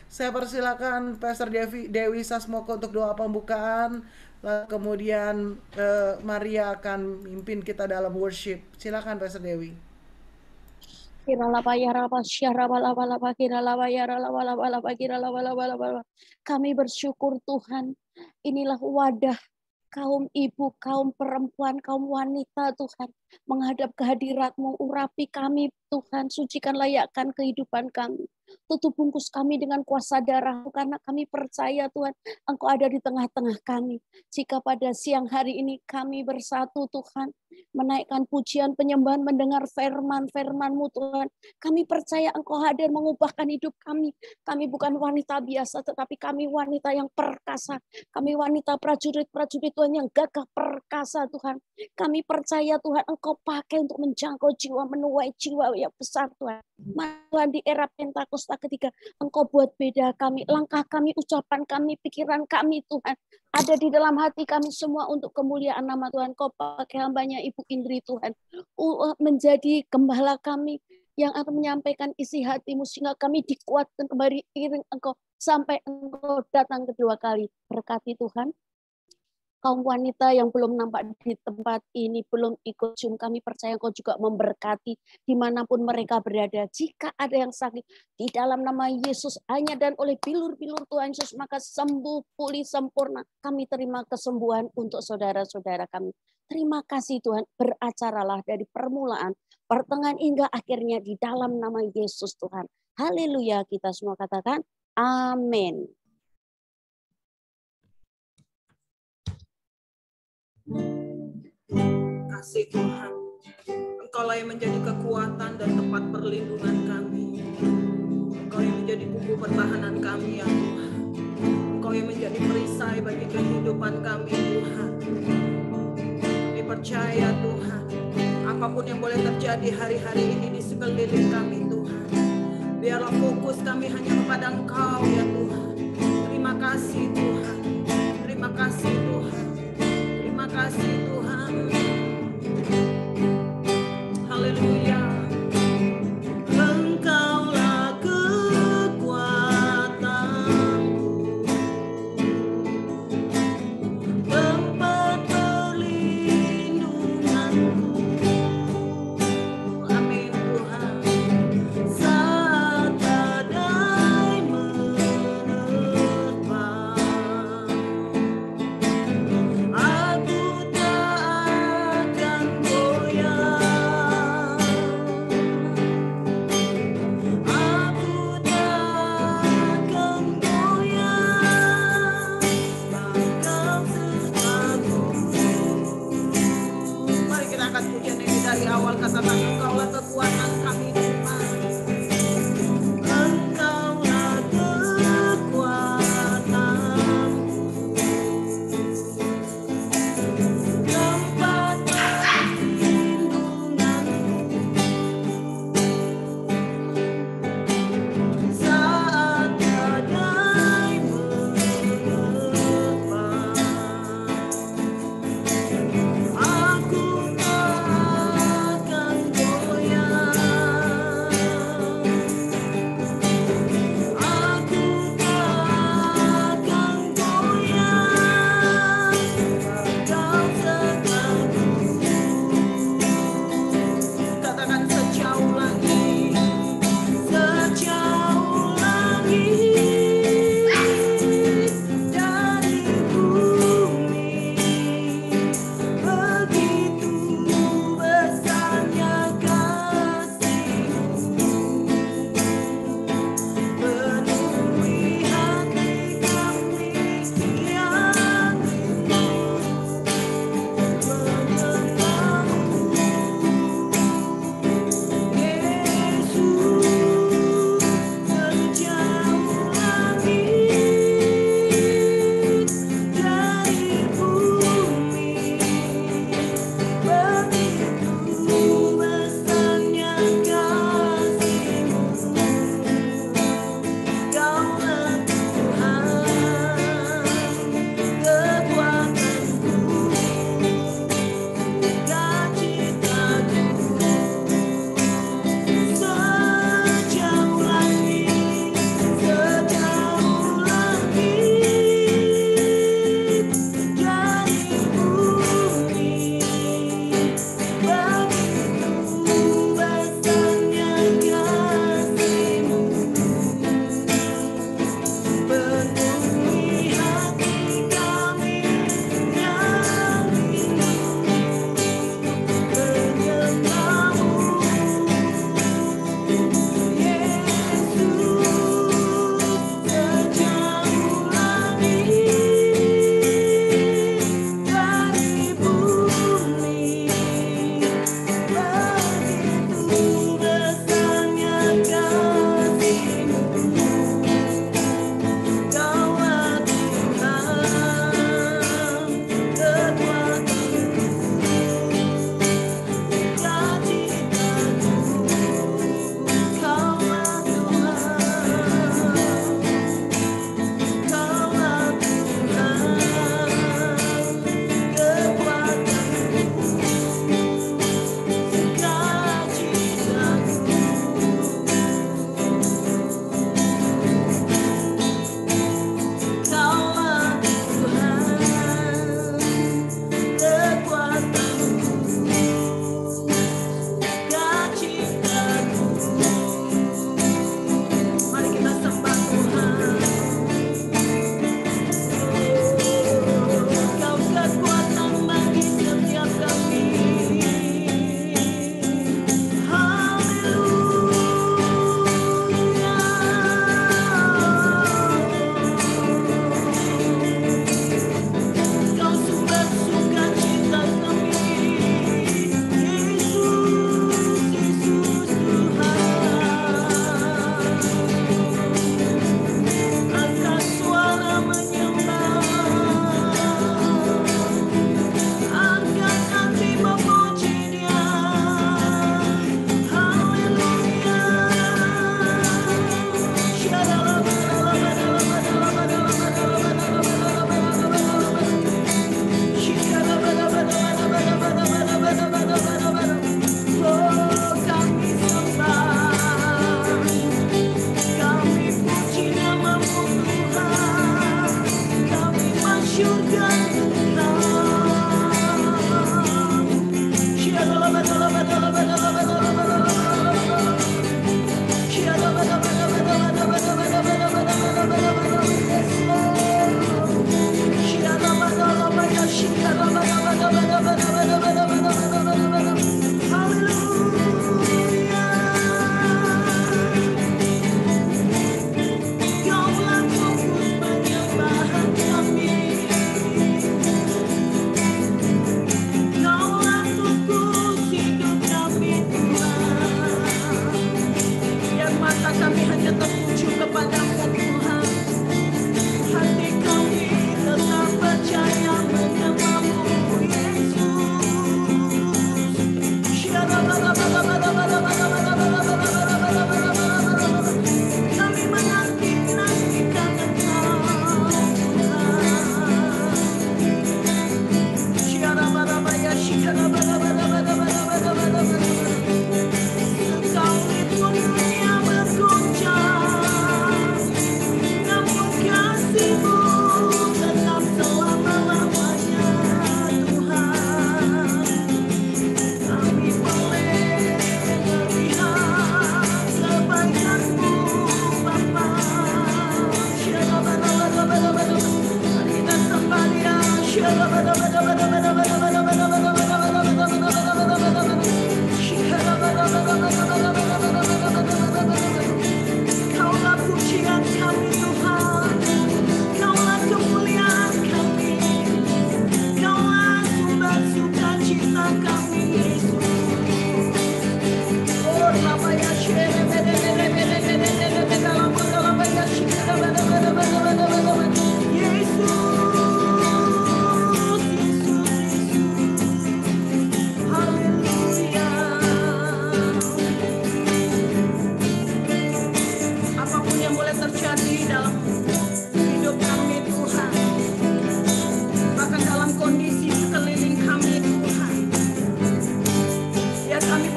Saya persilakan Pastor Dewi Sasmoko untuk doa pembukaan. Kemudian Maria akan mimpin kita dalam worship. Silakan Pastor Dewi. Kami bersyukur Tuhan, inilah wadah kaum ibu, kaum perempuan, kaum wanita Tuhan, menghadap kehadirat-Mu, urapi kami Tuhan, sucikan layakkan kehidupan kami. Tutup bungkus kami dengan kuasa darah-Mu, karena kami percaya Tuhan, Engkau ada di tengah-tengah kami. Jika pada siang hari ini kami bersatu Tuhan, menaikkan pujian penyembahan, mendengar firman-firman-Mu Tuhan, kami percaya Engkau hadir mengubahkan hidup kami. Kami bukan wanita biasa, tetapi kami wanita yang perkasa. Kami wanita prajurit-prajurit Tuhan yang gagah perkasa Tuhan. Kami percaya Tuhan Engkau pakai untuk menjangkau jiwa, menuai jiwa yang besar Tuhan. Tuhan di era Pentakosta ketika Engkau buat beda kami, langkah kami, ucapan kami, pikiran kami Tuhan. Ada di dalam hati kami semua untuk kemuliaan nama Tuhan. Kau pakai hambanya Ibu Indri Tuhan. Menjadi gembala kami yang akan menyampaikan isi hati-Mu sehingga kami dikuatkan kembali iring Engkau sampai Engkau datang kedua kali. Berkati Tuhan. Kaum wanita yang belum nampak di tempat ini, belum ikut Zoom, kami percaya Engkau juga memberkati dimanapun mereka berada. Jika ada yang sakit, di dalam nama Yesus, hanya dan oleh bilur-bilur Tuhan Yesus, maka sembuh, pulih, sempurna. Kami terima kesembuhan untuk saudara-saudara kami. Terima kasih Tuhan, beracaralah dari permulaan pertengahan hingga akhirnya di dalam nama Yesus Tuhan. Haleluya, kita semua katakan amin. Kasih Tuhan, Engkaulah yang menjadi kekuatan dan tempat perlindungan kami. Engkau yang menjadi buku pertahanan kami ya Tuhan. Engkau yang menjadi perisai bagi kehidupan kami Tuhan. Kami percaya Tuhan, apapun yang boleh terjadi hari-hari ini di sekeliling kami Tuhan, biarlah fokus kami hanya kepada Engkau ya Tuhan. Terima kasih Tuhan, terima kasih Tuhan, terima kasih Tuhan. Haleluya. Engkaulah kekuatanku, tempat perlindunganku. Amin Tuhan. Saat badai menerpa, aku tak akan goyah. Aku tak akan goyah, Engkau sertaku. Mari kita angkat pujian ini dari awal, katakan Engkaulah kekuatan kami Tuhan. Engkaulah kekuatanku, tempat perlindunganku. Saat badai menerpa, aku tak akan goyah.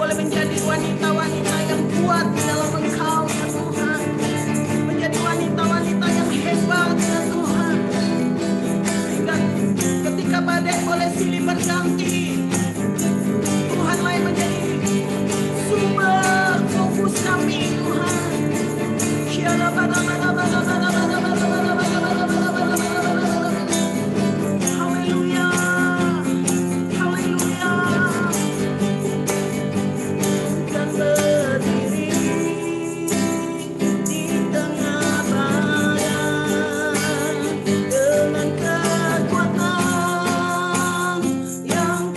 boleh menjadi wanita-wanita yang kuat di dalam Engkau ya Tuhan. Menjadi wanita-wanita yang hebat ya Tuhan. Sehingga ketika badai boleh silih berganti, Tuhanlah yang menjadi sumber fokus kami Tuhan. Haleluya, haleluya. Dan berdiri di tengah badai dengan kekuatan yang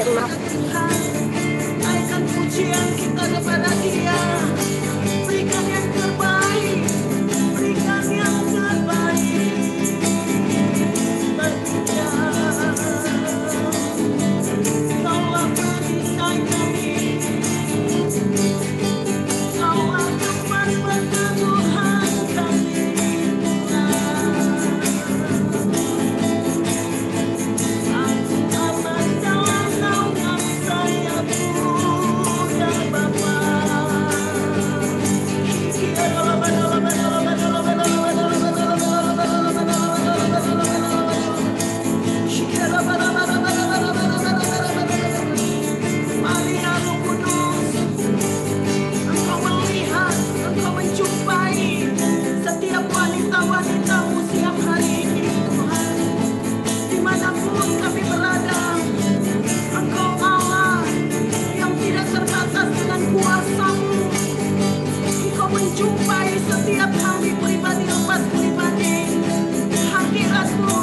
kepada Tuhan. Naikkan pujian kita kepada Dia. Berikan yang terbaik, berikan yang terbaik bagi Dia. Kaulah perisai kami, Kaulah tempat pertemuan kami. Aku aman dalam naungan sayap-Mu ya Bapa. Marilah Roh Kudus, Engkau melihat, Engkau menjumpai setiap wanita-wanita-Mu siang hari ini Tuhan. Dimanapun kami berada, Engkau Allah yang tidak terbatas dengan kuasa-Mu. Engkau menjumpai setiap kami pribadi lepas pribadi. Hadirat-Mu,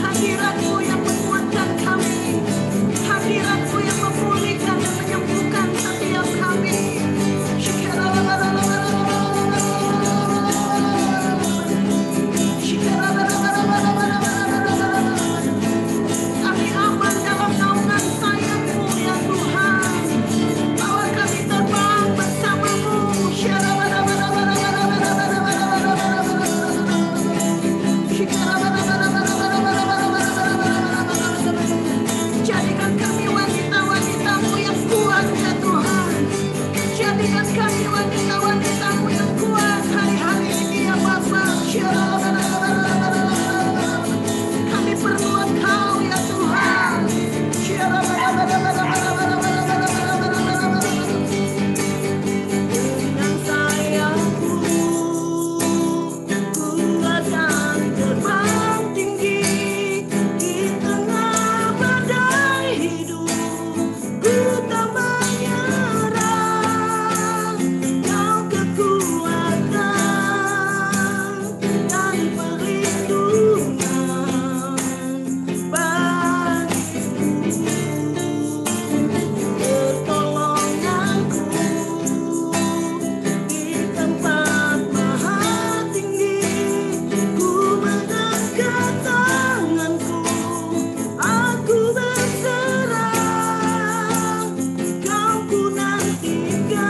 hadirat-Mu yang menguatkan kami, hadirat-Mu yang memulihkan dan menyembuhkan setiap kami. Kami aman dalam naungan sayap-Mu ya Tuhan. Bawa kami terbang bersama-Mu. Jadikan kami wanita-wanita-Mu yang kuat ya Tuhan. Jadikan kami wanita-wanita-Mu yang kuat hari-hari ini ya Bapa. Kami perlu Engkau ya Tuhan. Dengan sayap-Mu ku akan terbang tinggi di tengah badai hidup. Ku tak menyerah, Kau kekuatan dan perlindungan bagiku. Pertolonganku di tempat maha tinggi. Ku mengangkat tanganku, aku berserah. Kau ku nantikan,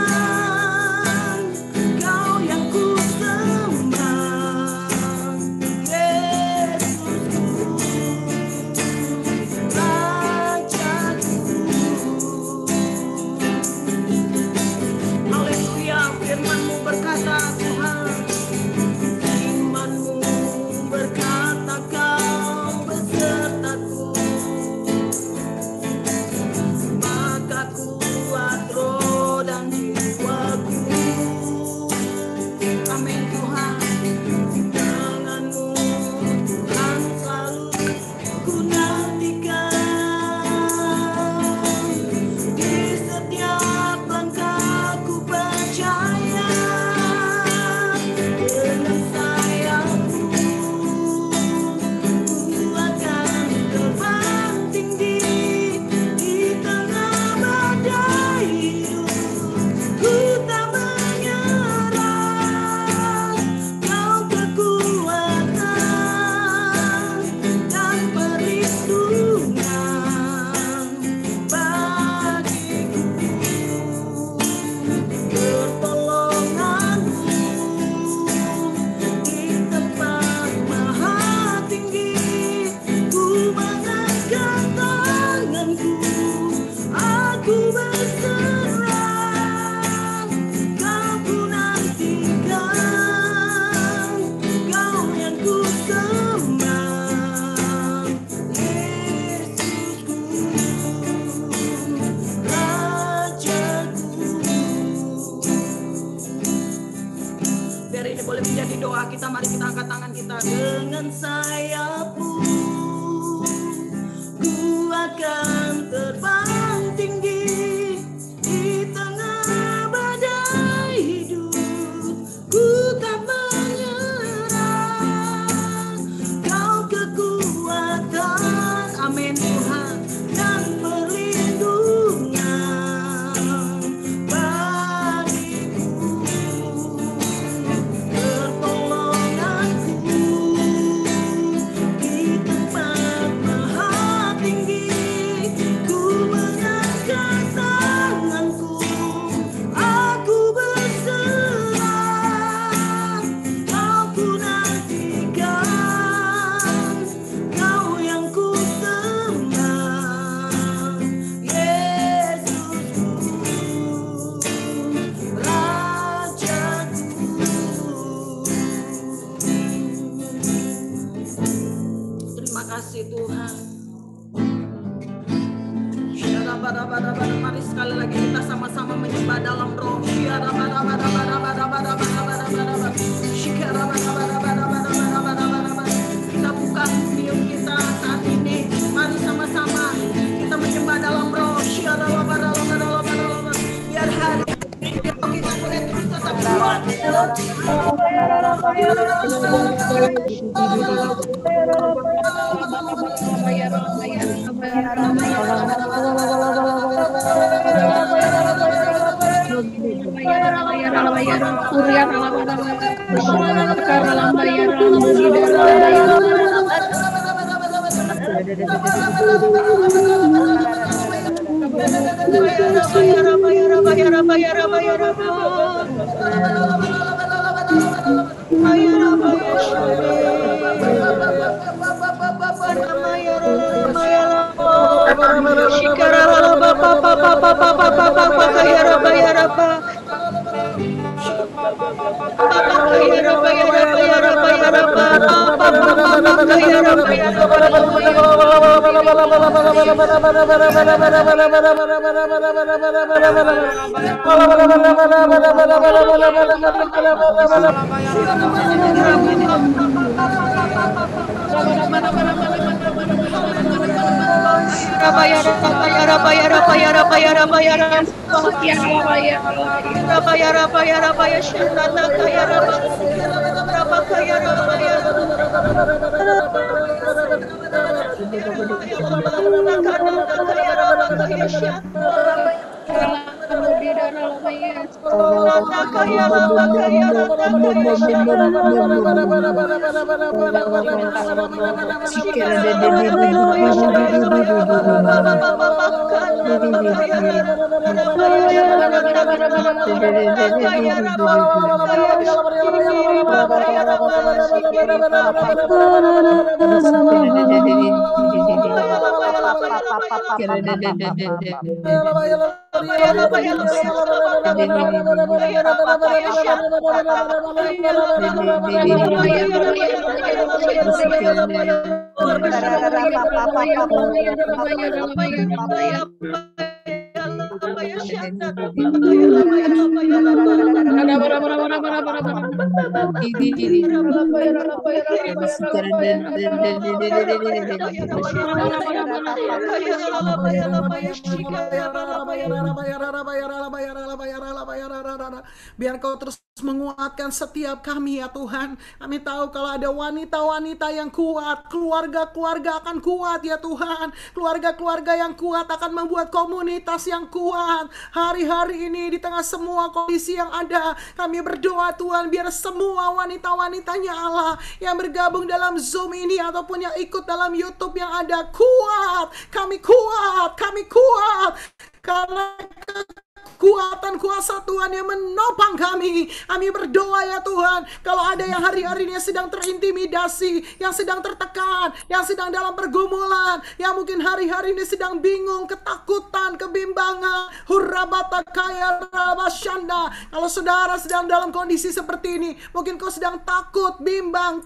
Kau yang ku sembah. Yesusku, Rajaku. Haleluya, firman-Mu berkata Tuhan, firman-Mu berkata Kau besertaku, maka kuat roh dan jiwaku. Amin Tuhan. Dengan-Mu Tuhan selalu ku nantikan. Di setiap langkah ku percaya. Dengan sayap-Mu ku akan terbang tinggi di tengah badai hidup. Ku tak menyerah, Kau kekuatan dan perlindungan bagiku. Pertolongan-Mu di tempat maha tinggi. Ku mengangkat tanganku, aku berserah. Kau ku nantikan, Kau yang ku sembah. Yesusku, Rajaku. Biar ini boleh menjadi doa kita. Mari kita angkat tangan kita. Dengan sayap-Mu ku akan terbang tinggi di tengah badai hidup. Ku tak menyerah, Kau kekuatan. Amin Tuhan. Dan perlindungan kasih Tuhan. Mari sekali lagi kita sama-sama menyembah dalam roh. Kita buka video kita saat ini. Mari sama-sama kita menyembah dalam roh. Biar hari ini kita boleh terus tetap kuat. Biar Kau terus menguatkan setiap kami ya Tuhan. Kami tahu kalau ada wanita-wanita yang kuat, keluarga-keluarga akan kuat ya Tuhan. Keluarga-keluarga yang kuat akan membuat komunitas yang kuat. Hari-hari ini di tengah semua kondisi yang ada, kami berdoa Tuhan biar semua wanita-wanitanya Allah yang bergabung dalam Zoom ini ataupun yang ikut dalam YouTube yang ada kuat. Kami kuat, kami kuat. Karena kekuatan kuasa Tuhan yang menopang kami. Kami berdoa ya Tuhan, kalau ada yang hari-hari ini sedang terintimidasi, yang sedang tertekan, yang sedang dalam pergumulan, yang mungkin hari-hari ini sedang bingung, ketakutan, kebimbangan, hurrabata kaya rabasyanda. Kalau saudara sedang dalam kondisi seperti ini, mungkin kau sedang takut, bimbang,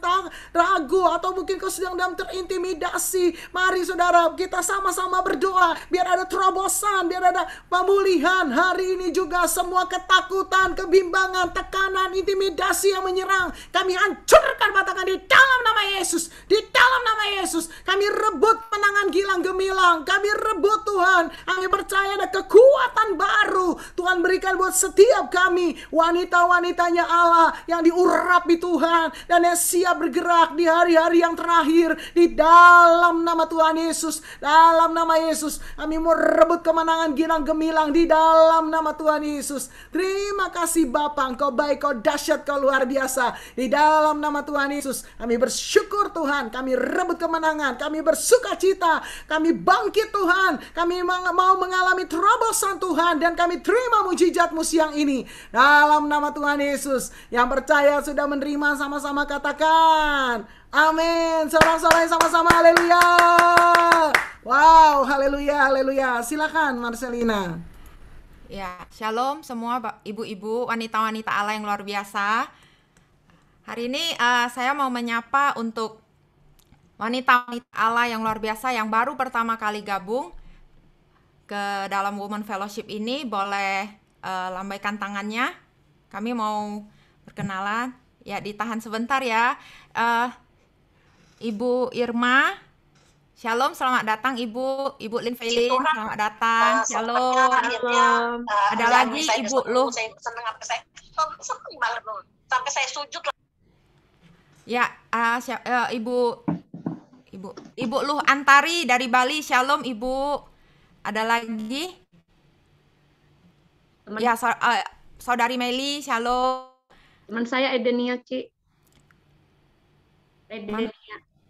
ragu, atau mungkin kau sedang dalam terintimidasi. Mari saudara, kita sama-sama berdoa biar ada terobosan, biar ada pemulihan. Hari ini juga semua ketakutan, kebimbangan, tekanan, intimidasi yang menyerang, kami hancurkan batangan di dalam nama Yesus. Di dalam nama Yesus kami rebut menangan gilang gemilang. Kami rebut Tuhan. Kami percaya ada kekuatan baru Tuhan berikan buat setiap kami, wanita-wanitanya Allah yang diurapi Tuhan dan yang siap bergerak di hari-hari yang terakhir. Di dalam nama Tuhan Yesus, dalam nama Yesus kami mau rebut kemenangan gilang gemilang di dalam nama Tuhan Yesus. Terima kasih Bapa, Engkau baik, Kau dahsyat, Kau luar biasa. Di dalam nama Tuhan Yesus kami bersyukur Tuhan. Kami rebut kemenangan, kami bersuka cita, kami bangkit Tuhan. Kami mau mengalami terobosan Tuhan, dan kami terima mujizat-Mu siang ini dalam nama Tuhan Yesus. Yang percaya sudah menerima sama-sama katakan amin. Sorak-sorai sama-sama, haleluya. Wow, haleluya, haleluya. Silakan Marcelina. Ya, shalom semua ibu-ibu, wanita-wanita Allah yang luar biasa. Hari ini saya mau menyapa untuk wanita-wanita Allah yang luar biasa yang baru pertama kali gabung ke dalam Women Fellowship ini boleh lambaikan tangannya. Kami mau perkenalan. Ya, ditahan sebentar ya. Ibu Irma, Shalom, selamat datang Ibu. Ibu Lin Felin, selamat datang. Shalom. Ada lagi Ibu Luh. Saya senang apa saya senang banget loh. Sampai saya sujud lah. Ya, Ibu Luh Antari dari Bali. Shalom Ibu. Ada lagi? Ya, Saudari Meli. Shalom. Teman saya Edenia, Ci.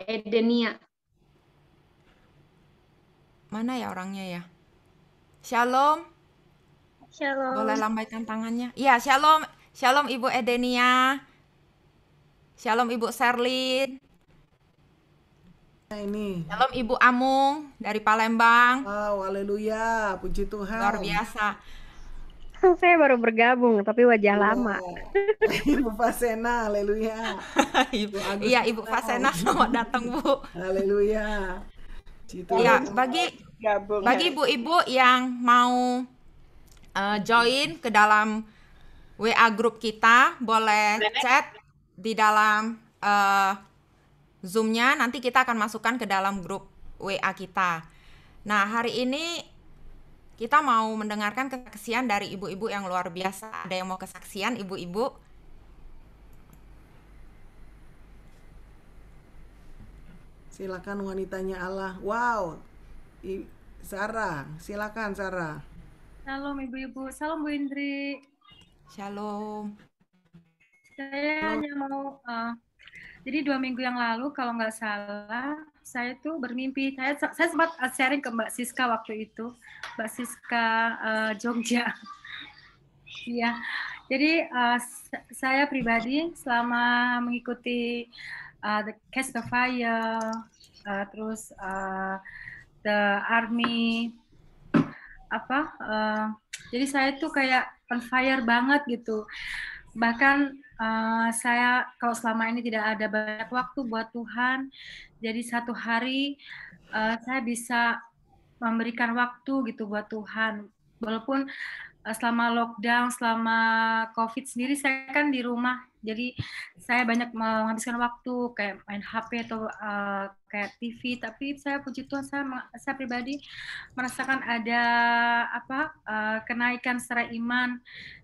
Edenia. Mana ya orangnya ya? Shalom. Shalom. Boleh lambaikan tangannya? Iya, shalom. Shalom Ibu Edenia. Shalom Ibu Serlin. Ini. Shalom Ibu Amung dari Palembang. Wow, haleluya. Puji Tuhan. Luar biasa. Saya baru bergabung, tapi wajah lama. Ibu Fasena, haleluya. Iya, Ibu Fasena, selamat datang Bu. Haleluya. Ya, bagi ibu-ibu yang mau join ke dalam WA grup kita, boleh chat di dalam Zoom-nya. Nanti kita akan masukkan ke dalam grup WA kita. Nah, hari ini kita mau mendengarkan kesaksian dari ibu-ibu yang luar biasa. Ada yang mau kesaksian, ibu-ibu? Silakan wanitanya Allah. Wow. Sarah, silakan Sarah. Shalom ibu-ibu, salam Bu Indri. Shalom. Saya hanya mau, jadi 2 minggu yang lalu kalau nggak salah, saya tuh bermimpi. Saya sempat sharing ke Mbak Siska waktu itu, Mbak Siska Jogja. Iya, jadi saya pribadi selama mengikuti the Catch the Fire, terus the Army, jadi saya tuh kayak on fire banget gitu. Bahkan saya kalau selama ini tidak ada banyak waktu buat Tuhan, jadi satu hari saya bisa memberikan waktu gitu buat Tuhan. Walaupun selama lockdown, selama COVID sendiri saya kan di rumah, jadi saya banyak menghabiskan waktu kayak main HP atau kayak TV. Tapi saya puji Tuhan, saya pribadi merasakan ada kenaikan secara iman.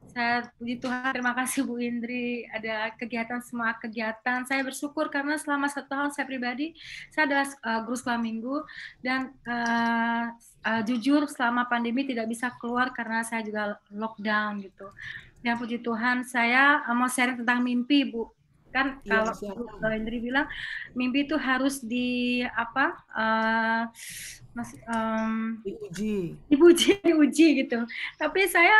Saya puji Tuhan, terima kasih Bu Indri, ada kegiatan, semua kegiatan. Saya bersyukur karena selama 1 tahun saya pribadi, saya adalah guru sekolah minggu, dan jujur selama pandemi tidak bisa keluar karena saya juga lockdown gitu. Dan puji Tuhan, saya mau sharing tentang mimpi, Bu. Kan kalau Bu Indri bilang mimpi itu harus diuji gitu. Tapi saya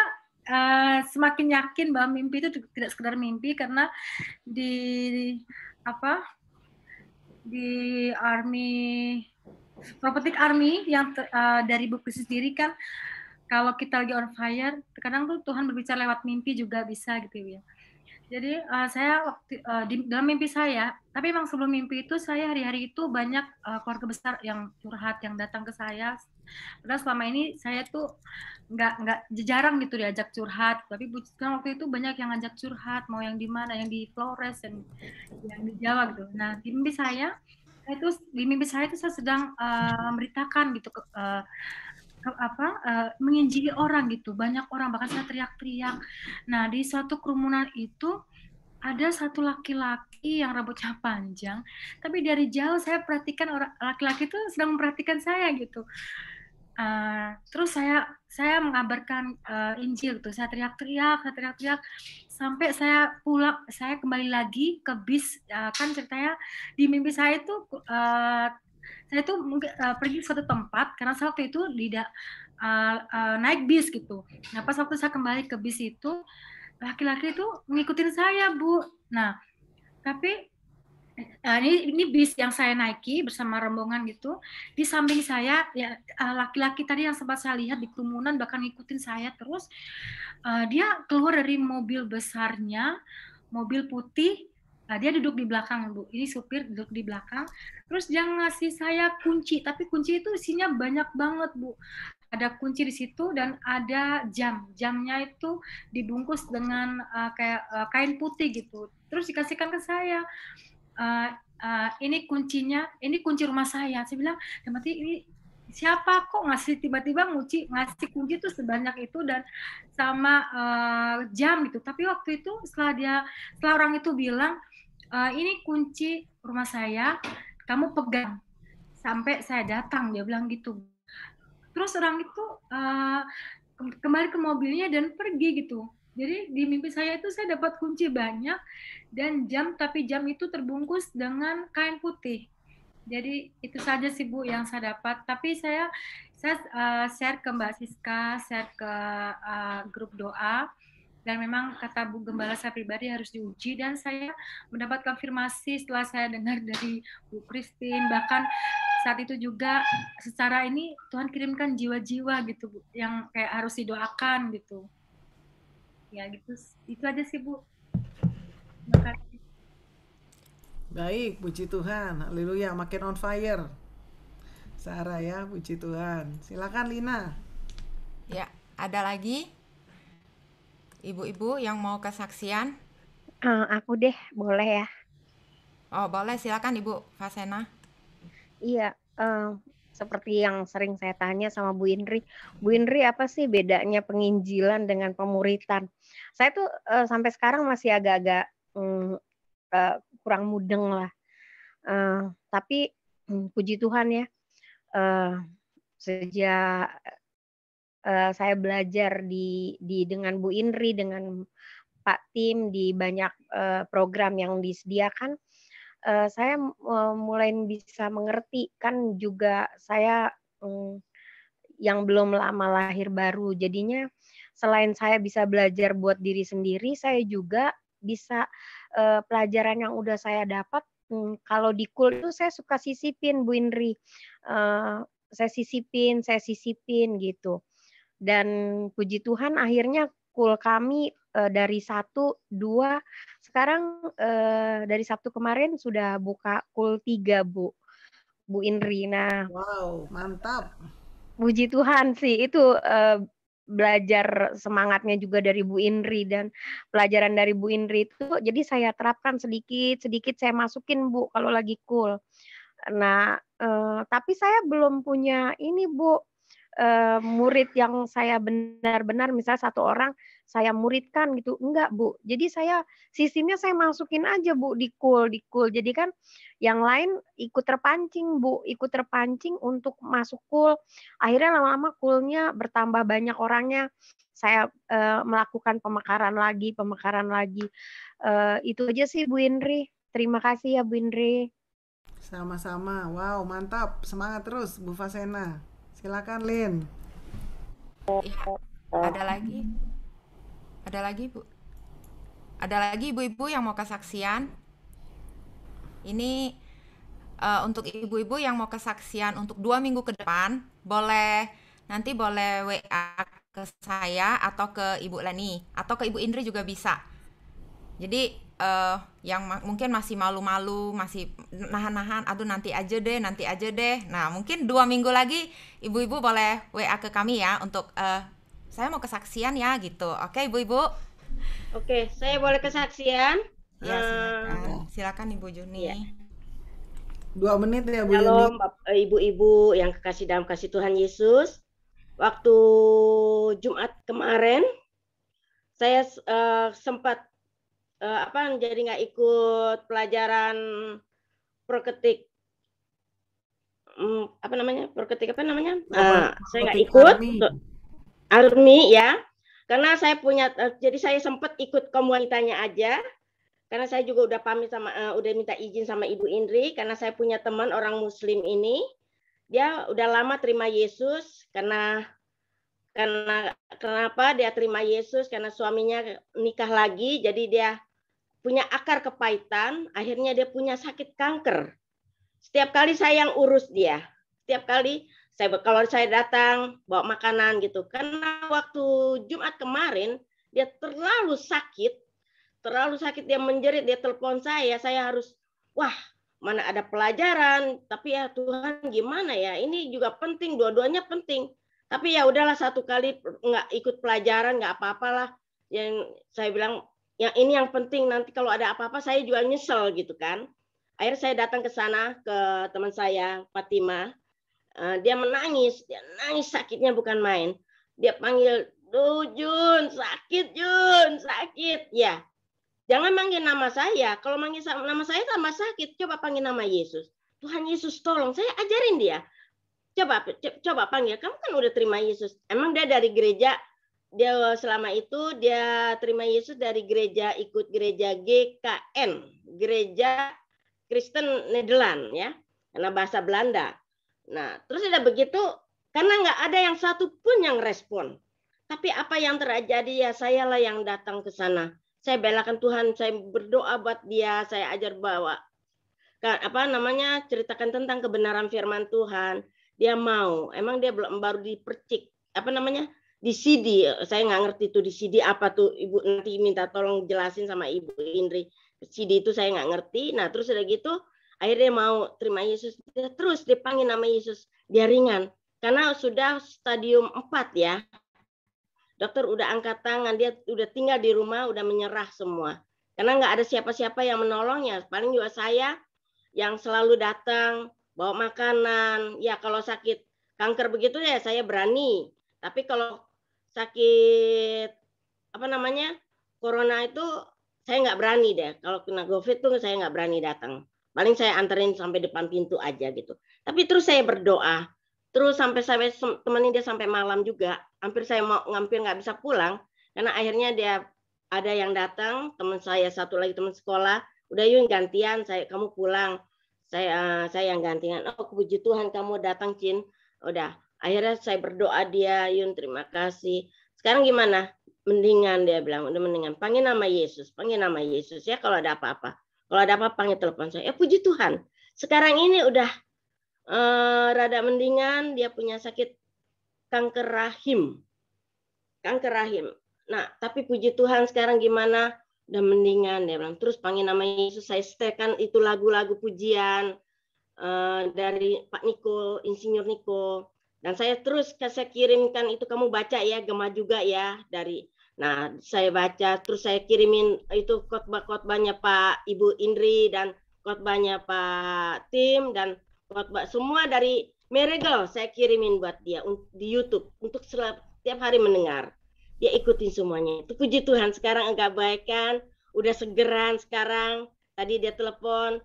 semakin yakin bahwa mimpi itu tidak sekedar mimpi, karena di Army, Prophetic Army yang dari Bu Kristi sendiri kan, kalau kita lagi on fire, kadang tuh Tuhan berbicara lewat mimpi juga bisa gitu ya. Jadi saya dalam mimpi saya, tapi memang sebelum mimpi itu saya hari-hari itu banyak keluarga besar yang curhat, yang datang ke saya. Padahal selama ini saya tuh nggak jarang gitu diajak curhat, tapi waktu itu banyak yang ngajak curhat, mau yang di mana, yang di Flores dan yang di Jawa gitu. Nah di mimpi saya itu saya sedang memberitakan gitu menginjili orang gitu, banyak orang, bahkan saya teriak-teriak. Nah di suatu kerumunan itu ada satu laki-laki yang rambutnya panjang, tapi dari jauh saya perhatikan orang laki-laki itu sedang memperhatikan saya gitu. Terus saya mengabarkan Injil gitu, saya teriak-teriak sampai saya pulang. Saya kembali lagi ke bis, kan ceritanya di mimpi saya itu saya tuh pergi ke suatu tempat karena saya waktu itu tidak naik bis gitu. Nah pas waktu saya kembali ke bis itu, laki-laki itu ngikutin saya, Bu. Nah tapi ini bis yang saya naiki bersama rombongan gitu. Di samping saya ya laki-laki tadi yang sempat saya lihat di kerumunan bahkan ngikutin saya terus. Dia keluar dari mobil besarnya, mobil putih, Dia duduk di belakang, Bu. Ini supir duduk di belakang. Terus dia ngasih saya kunci, tapi kunci itu isinya banyak banget, Bu. Ada kunci di situ dan ada jam. Jamnya itu dibungkus dengan kayak kain putih gitu. Terus dikasihkan ke saya. Ini kuncinya, ini kunci rumah saya. Saya bilang, berarti ini siapa kok ngasih tiba-tiba ngasih kunci tuh sebanyak itu dan sama jam gitu. Tapi waktu itu setelah orang itu bilang, ini kunci rumah saya, kamu pegang sampai saya datang, dia bilang gitu. Terus orang itu kembali ke mobilnya dan pergi gitu. Jadi di mimpi saya itu saya dapat kunci banyak dan jam, tapi jam itu terbungkus dengan kain putih. Jadi itu saja sih Bu yang saya dapat. Tapi saya share ke Mbak Siska, share ke grup doa. Dan memang kata Bu Gembala saya pribadi harus diuji, dan saya mendapat konfirmasi setelah saya dengar dari Bu Christine, bahkan saat itu juga secara ini Tuhan kirimkan jiwa-jiwa gitu Bu, yang kayak harus didoakan gitu. Ya gitu, itu aja sih Bu. Terima kasih. Baik, puji Tuhan. Haleluya, makin on fire. Sarah ya, puji Tuhan. Silakan Lina. Ya, ada lagi ibu-ibu yang mau kesaksian? Aku deh, boleh ya? Oh, boleh. Silakan Ibu Fasena. Iya, seperti yang sering saya tanya sama Bu Indri. Bu Indri, apa sih bedanya penginjilan dengan pemuritan? Saya tuh sampai sekarang masih agak-agak kurang mudeng lah. Tapi puji Tuhan ya, sejak saya belajar dengan Bu Indri, dengan Pak Tim di banyak program yang disediakan, saya mulai bisa mengerti, kan juga saya yang belum lama lahir baru, jadinya selain saya bisa belajar buat diri sendiri, saya juga bisa pelajaran yang udah saya dapat, kalau di KUL itu saya suka sisipin Bu Indri, saya sisipin gitu. Dan puji Tuhan akhirnya KUL kami dari 1, 2, sekarang dari Sabtu kemarin sudah buka KUL 3 Bu Indri. Nah, wow, mantap. Puji Tuhan sih, itu belajar semangatnya juga dari Bu Indri, dan pelajaran dari Bu Indri itu jadi saya terapkan sedikit saya masukin Bu kalau lagi KUL. Nah, tapi saya belum punya ini Bu, murid yang saya benar-benar misalnya 1 orang saya muridkan gitu, enggak Bu. Jadi sistemnya saya masukin aja Bu di KUL. Jadi kan yang lain ikut terpancing Bu, untuk masuk KUL. Akhirnya lama-lama KUL-nya bertambah banyak orangnya. Saya melakukan pemekaran lagi. Itu aja sih Bu Indri. Terima kasih ya Bu Indri. Sama-sama. Wow, mantap. Semangat terus Bu Fasena. Silakan Lin. Ya, ada lagi Bu. Ada lagi ibu-ibu yang mau kesaksian? Ini untuk ibu-ibu yang mau kesaksian untuk 2 minggu ke depan, nanti boleh WA ke saya atau ke Ibu Leni atau ke Ibu Indri juga bisa. Jadi yang mungkin masih malu-malu, masih nahan-nahan, aduh nanti aja deh. Nah, mungkin 2 minggu lagi ibu-ibu boleh WA ke kami ya untuk saya mau kesaksian ya gitu. Oke, ibu-ibu? Oke, saya boleh kesaksian? Ya, silakan Ibu Juni. Ya. 2 menit ya Bu Yuni. Shalom ibu-ibu yang kekasih dalam kasih Tuhan Yesus. Waktu Jumat kemarin saya sempat jadi nggak ikut pelajaran proketik saya nggak ikut army ya, karena saya punya jadi saya sempat ikut kaum wanitanya aja, karena saya juga udah pamit udah minta izin sama Ibu Indri, karena saya punya teman orang Muslim ini, dia udah lama terima Yesus, kenapa dia terima Yesus, karena suaminya nikah lagi, jadi dia punya akar kepahitan, akhirnya dia punya sakit kanker. Setiap kali saya yang urus dia, kalau saya datang bawa makanan gitu, karena waktu Jumat kemarin dia terlalu sakit, terlalu sakit, dia menjerit, dia telepon saya harus, wah mana ada pelajaran, tapi ya Tuhan gimana ya, ini juga penting, dua-duanya penting. Tapi ya udahlah, satu kali nggak ikut pelajaran nggak apa-apalah. Yang saya bilang, yang ini yang penting, nanti kalau ada apa-apa saya juga nyesel gitu kan. Akhirnya saya datang ke sana ke teman saya Fatima. Dia nangis sakitnya bukan main. Dia panggil, "Duh Jun, sakit Jun, sakit." Ya, jangan manggil nama saya. Kalau manggil nama saya tambah sakit. Coba panggil nama Yesus. Tuhan Yesus tolong, saya ajarin dia. Coba panggil, kamu kan udah terima Yesus. Emang dia dari gereja, dia selama itu dia terima Yesus dari gereja, ikut gereja GKN, Gereja Kristen Nederland ya, karena bahasa Belanda. Nah, terus udah begitu, karena nggak ada yang satu pun yang respon. Tapi apa yang terjadi ya, sayalah yang datang ke sana. Saya belakan Tuhan, saya berdoa buat dia, saya ajar bawa ceritakan tentang kebenaran firman Tuhan. Dia mau, emang dia baru dipercik, di CD. Saya nggak ngerti tuh di CD apa tuh, Ibu nanti minta tolong jelasin sama Ibu Indri. CD itu saya nggak ngerti. Nah terus udah gitu, akhirnya mau terima Yesus. Terus dipanggil nama Yesus, dia ringan. Karena sudah stadium 4 ya. Dokter udah angkat tangan, dia udah tinggal di rumah, udah menyerah semua. Karena nggak ada siapa-siapa yang menolongnya. Paling juga saya yang selalu datang, bawa makanan. Ya kalau sakit kanker begitu ya saya berani. Tapi kalau sakit corona itu saya nggak berani deh. Kalau kena COVID tuh saya nggak berani datang. Paling saya anterin sampai depan pintu aja gitu. Tapi terus saya berdoa. Terus sampai temenin dia sampai malam juga. Hampir nggak bisa pulang. Karena akhirnya dia ada yang datang, teman saya satu lagi teman sekolah. Udah yuk gantian, kamu pulang. Saya yang gantian. Oh puji Tuhan kamu datang Cin. Udah. Akhirnya saya berdoa dia, Yun terima kasih. Sekarang gimana? Mendingan dia bilang, udah mendingan. Panggil nama Yesus ya kalau ada apa-apa. Kalau ada apa-apa panggil telepon saya. Puji Tuhan. Sekarang ini udah rada mendingan, dia punya sakit kanker rahim. Nah, tapi puji Tuhan sekarang gimana? Udah mendingan dia bilang. Terus panggil nama Yesus, saya setelkan itu lagu-lagu pujian dari Pak Niko, Insinyur Niko. Dan saya kirimkan itu, kamu baca ya, Gema juga ya dari. Nah, saya baca, terus saya kirimin itu khotbah-khotbahnya Pak Ibu Indri dan khotbahnya Pak Tim dan khotbah semua dari Miracle saya kirimin buat dia di YouTube untuk setiap hari mendengar. Dia ikutin semuanya. Itu puji Tuhan, sekarang agak baik kan, udah segeran sekarang. Tadi dia telepon,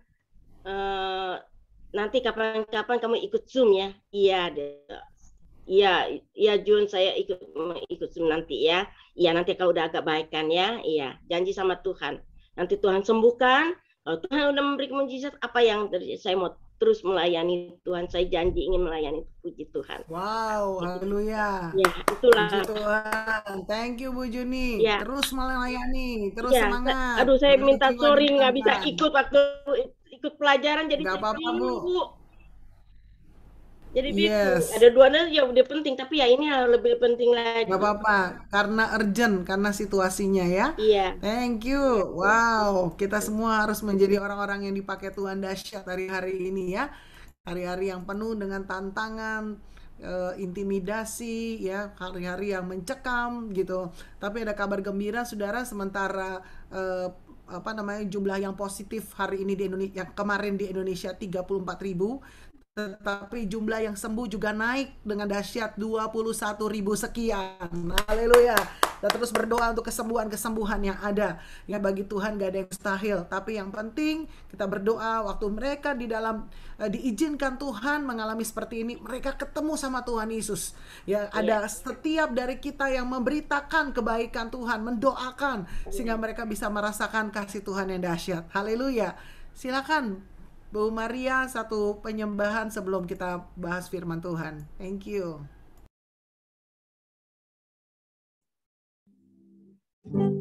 nanti kapan-kapan kamu ikut Zoom ya? Iya Jun, saya ikut Zoom nanti ya. Iya nanti kalau udah agak baik kan ya. Iya, janji sama Tuhan. Nanti Tuhan sembuhkan. Kalau Tuhan udah memberi mukjizat, apa yang saya mau terus melayani Tuhan. Saya janji ingin melayani, puji Tuhan. Wow, haleluya. Ya, itulah. Puji Tuhan. Thank you Bu Juni. Ya. Terus melayani, terus ya, semangat. Aduh, saya minta sorry nggak bisa ikut pelajaran jadi nggak apa-apa Bu. Jadi ada duanya ya udah penting, tapi ya ini lebih penting lagi. Gak apa-apa, karena urgent, karena situasinya ya. Iya. Thank you. Wow, kita semua harus menjadi orang-orang yang dipakai Tuhan dahsyat hari-hari ini ya. Hari-hari yang penuh dengan tantangan, intimidasi ya, hari-hari yang mencekam gitu. Tapi ada kabar gembira saudara, sementara jumlah yang positif hari ini di Indonesia, yang kemarin di Indonesia 34.000. Tetapi jumlah yang sembuh juga naik dengan dahsyat 21.000 sekian. Haleluya. Dan terus berdoa untuk kesembuhan-kesembuhan yang ada. Ya bagi Tuhan gak ada yang mustahil. Tapi yang penting kita berdoa waktu mereka di dalam diizinkan Tuhan mengalami seperti ini, mereka ketemu sama Tuhan Yesus. Ya ada setiap dari kita yang memberitakan kebaikan Tuhan, mendoakan sehingga mereka bisa merasakan kasih Tuhan yang dahsyat. Haleluya. Silakan Bu Maria, satu penyembahan sebelum kita bahas firman Tuhan. Thank you. Terima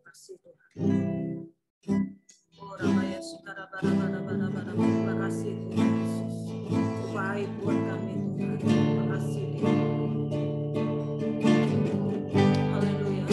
kasih Tuhan Yesus. Baik buat kami Tuhan. Terima kasih Haleluya.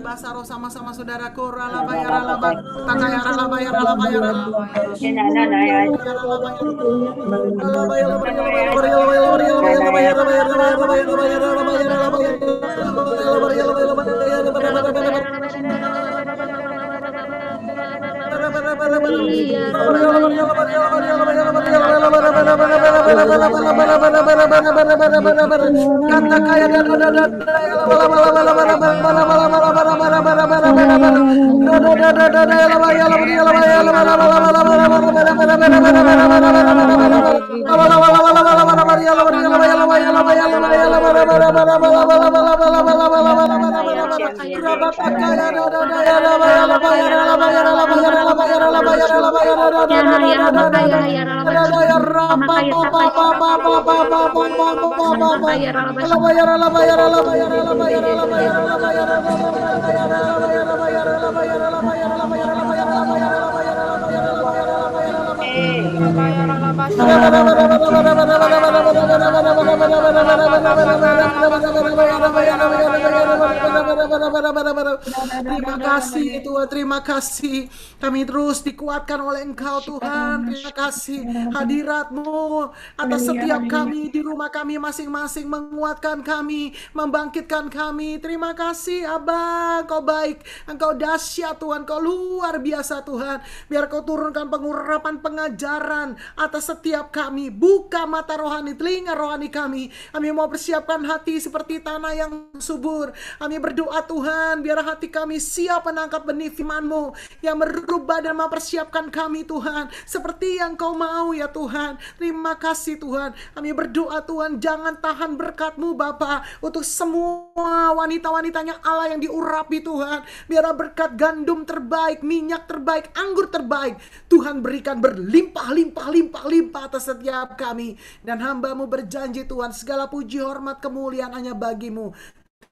bahasa roh sama-sama saudaraku. Ralabayaralaba, takayaralabayaralabayaralaba. Terima kasih Tuhan, terima kasih. Kami terus dikuatkan oleh Engkau Tuhan. Terima kasih hadirat-Mu atas setiap kami di rumah kami masing-masing, menguatkan kami, membangkitkan kami. Terima kasih Abah, Engkau baik, Engkau dahsyat Tuhan, Engkau luar biasa Tuhan. Biar Kau turunkan pengurapan pengajaran atas setiap kami. Buka mata rohani, telinga rohani kami. Kami mau persiapkan hati seperti tanah yang subur. Kami berdoa Tuhan, biar hati kami siap menangkap benih firman-Mu yang merubah dan mempersiapkan kami Tuhan, seperti yang Kau mau ya Tuhan. Terima kasih Tuhan. Kami berdoa Tuhan, jangan tahan berkat-Mu Bapa untuk semua wanita-wanitanya Allah yang diurapi Tuhan. Biar berkat gandum terbaik, minyak terbaik, anggur terbaik Tuhan berikan berlimpah-limpah-limpah-limpah atas setiap kami. Dan hamba-Mu berjanji Tuhan, segala puji hormat kemuliaan hanya bagi-Mu.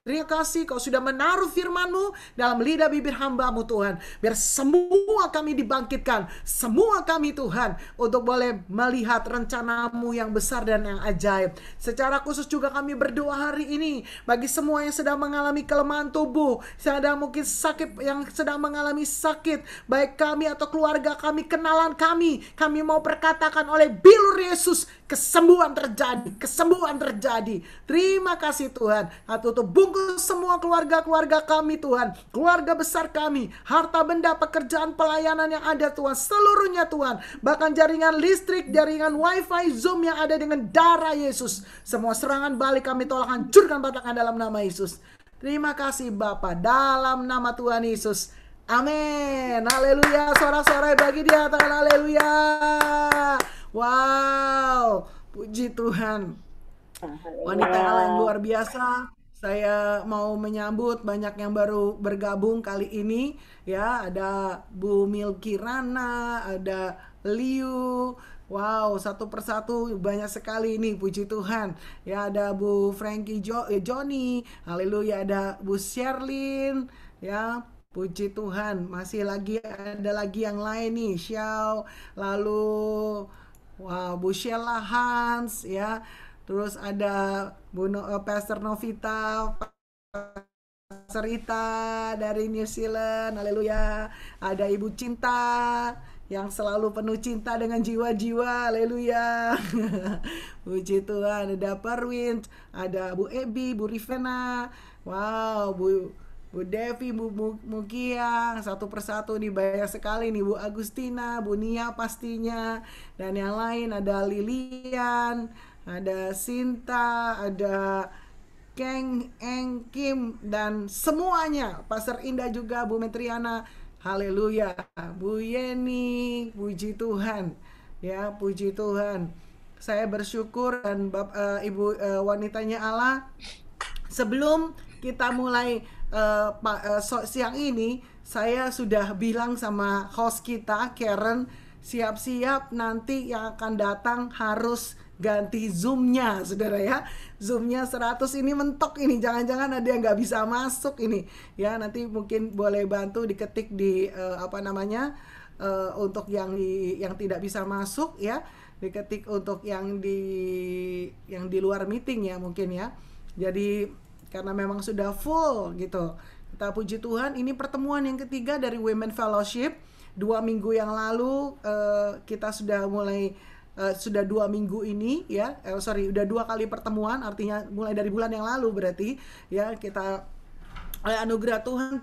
Terima kasih Kau sudah menaruh firman-Mu dalam lidah bibir hamba-Mu Tuhan. Biar semua kami dibangkitkan, semua kami Tuhan, untuk boleh melihat rencana-Mu yang besar dan yang ajaib. Secara khusus juga kami berdoa hari ini bagi semua yang sedang mengalami kelemahan tubuh, sedang mungkin sakit, yang sedang mengalami sakit, baik kami atau keluarga kami, kenalan kami mau perkatakan oleh bilur Yesus, kesembuhan terjadi, kesembuhan terjadi. Terima kasih Tuhan. Tutup bungkus semua keluarga-keluarga kami Tuhan, keluarga besar kami, harta benda, pekerjaan, pelayanan yang ada Tuhan, seluruhnya Tuhan, bahkan jaringan listrik, jaringan wifi, Zoom yang ada, dengan darah Yesus, semua serangan balik kami tolak, hancurkan, patahkan dalam nama Yesus. Terima kasih Bapa, dalam nama Tuhan Yesus, amin. Haleluya. Sorak-sorai bagi Dia, tangan haleluya. Wow, puji Tuhan. Wanita Allah yang luar biasa. Saya mau menyambut banyak yang baru bergabung kali ini ya. Ada Bu Milky Rana, ada Liu. Wow, satu persatu banyak sekali ini, puji Tuhan. Ya, ada Bu Frankie Johnny. Haleluya, ada Bu Sherlyn ya. Puji Tuhan. Masih ada lagi yang lain nih, Xiao. Lalu wow, Bu Sheila Hans ya. Terus ada Pastor Novita, Pastor Rita dari New Zealand, haleluya. Ada Ibu Cinta yang selalu penuh cinta dengan jiwa-jiwa, haleluya. Puji Tuhan. Ada Perwin, ada Bu Ebi, Bu Rivena, wow, Bu Devi, Bu Mugiang, satu persatu nih banyak sekali nih, Bu Agustina, Bu Nia pastinya, dan yang lain ada Lilian, ada Sinta, ada Keng Eng Kim, dan semuanya, Pastor Indah juga, Bu Metriana, haleluya, Bu Yeni, puji Tuhan, ya puji Tuhan. Saya bersyukur dan Ibu wanitanya Allah, sebelum kita mulai siang ini, saya sudah bilang sama host kita, Karen, siap-siap nanti yang akan datang harus ganti Zoom-nya, saudara ya. Zoom-nya 100 ini mentok ini, jangan-jangan ada yang nggak bisa masuk ini. Ya, nanti mungkin boleh bantu diketik di untuk yang tidak bisa masuk ya, diketik untuk yang di luar meeting ya mungkin ya. Jadi karena memang sudah full gitu. Kita puji Tuhan, ini pertemuan yang ketiga dari Women Fellowship. 2 minggu yang lalu kita sudah mulai sudah 2 minggu ini ya, udah 2 kali pertemuan, artinya mulai dari bulan yang lalu berarti ya, kita oleh anugerah Tuhan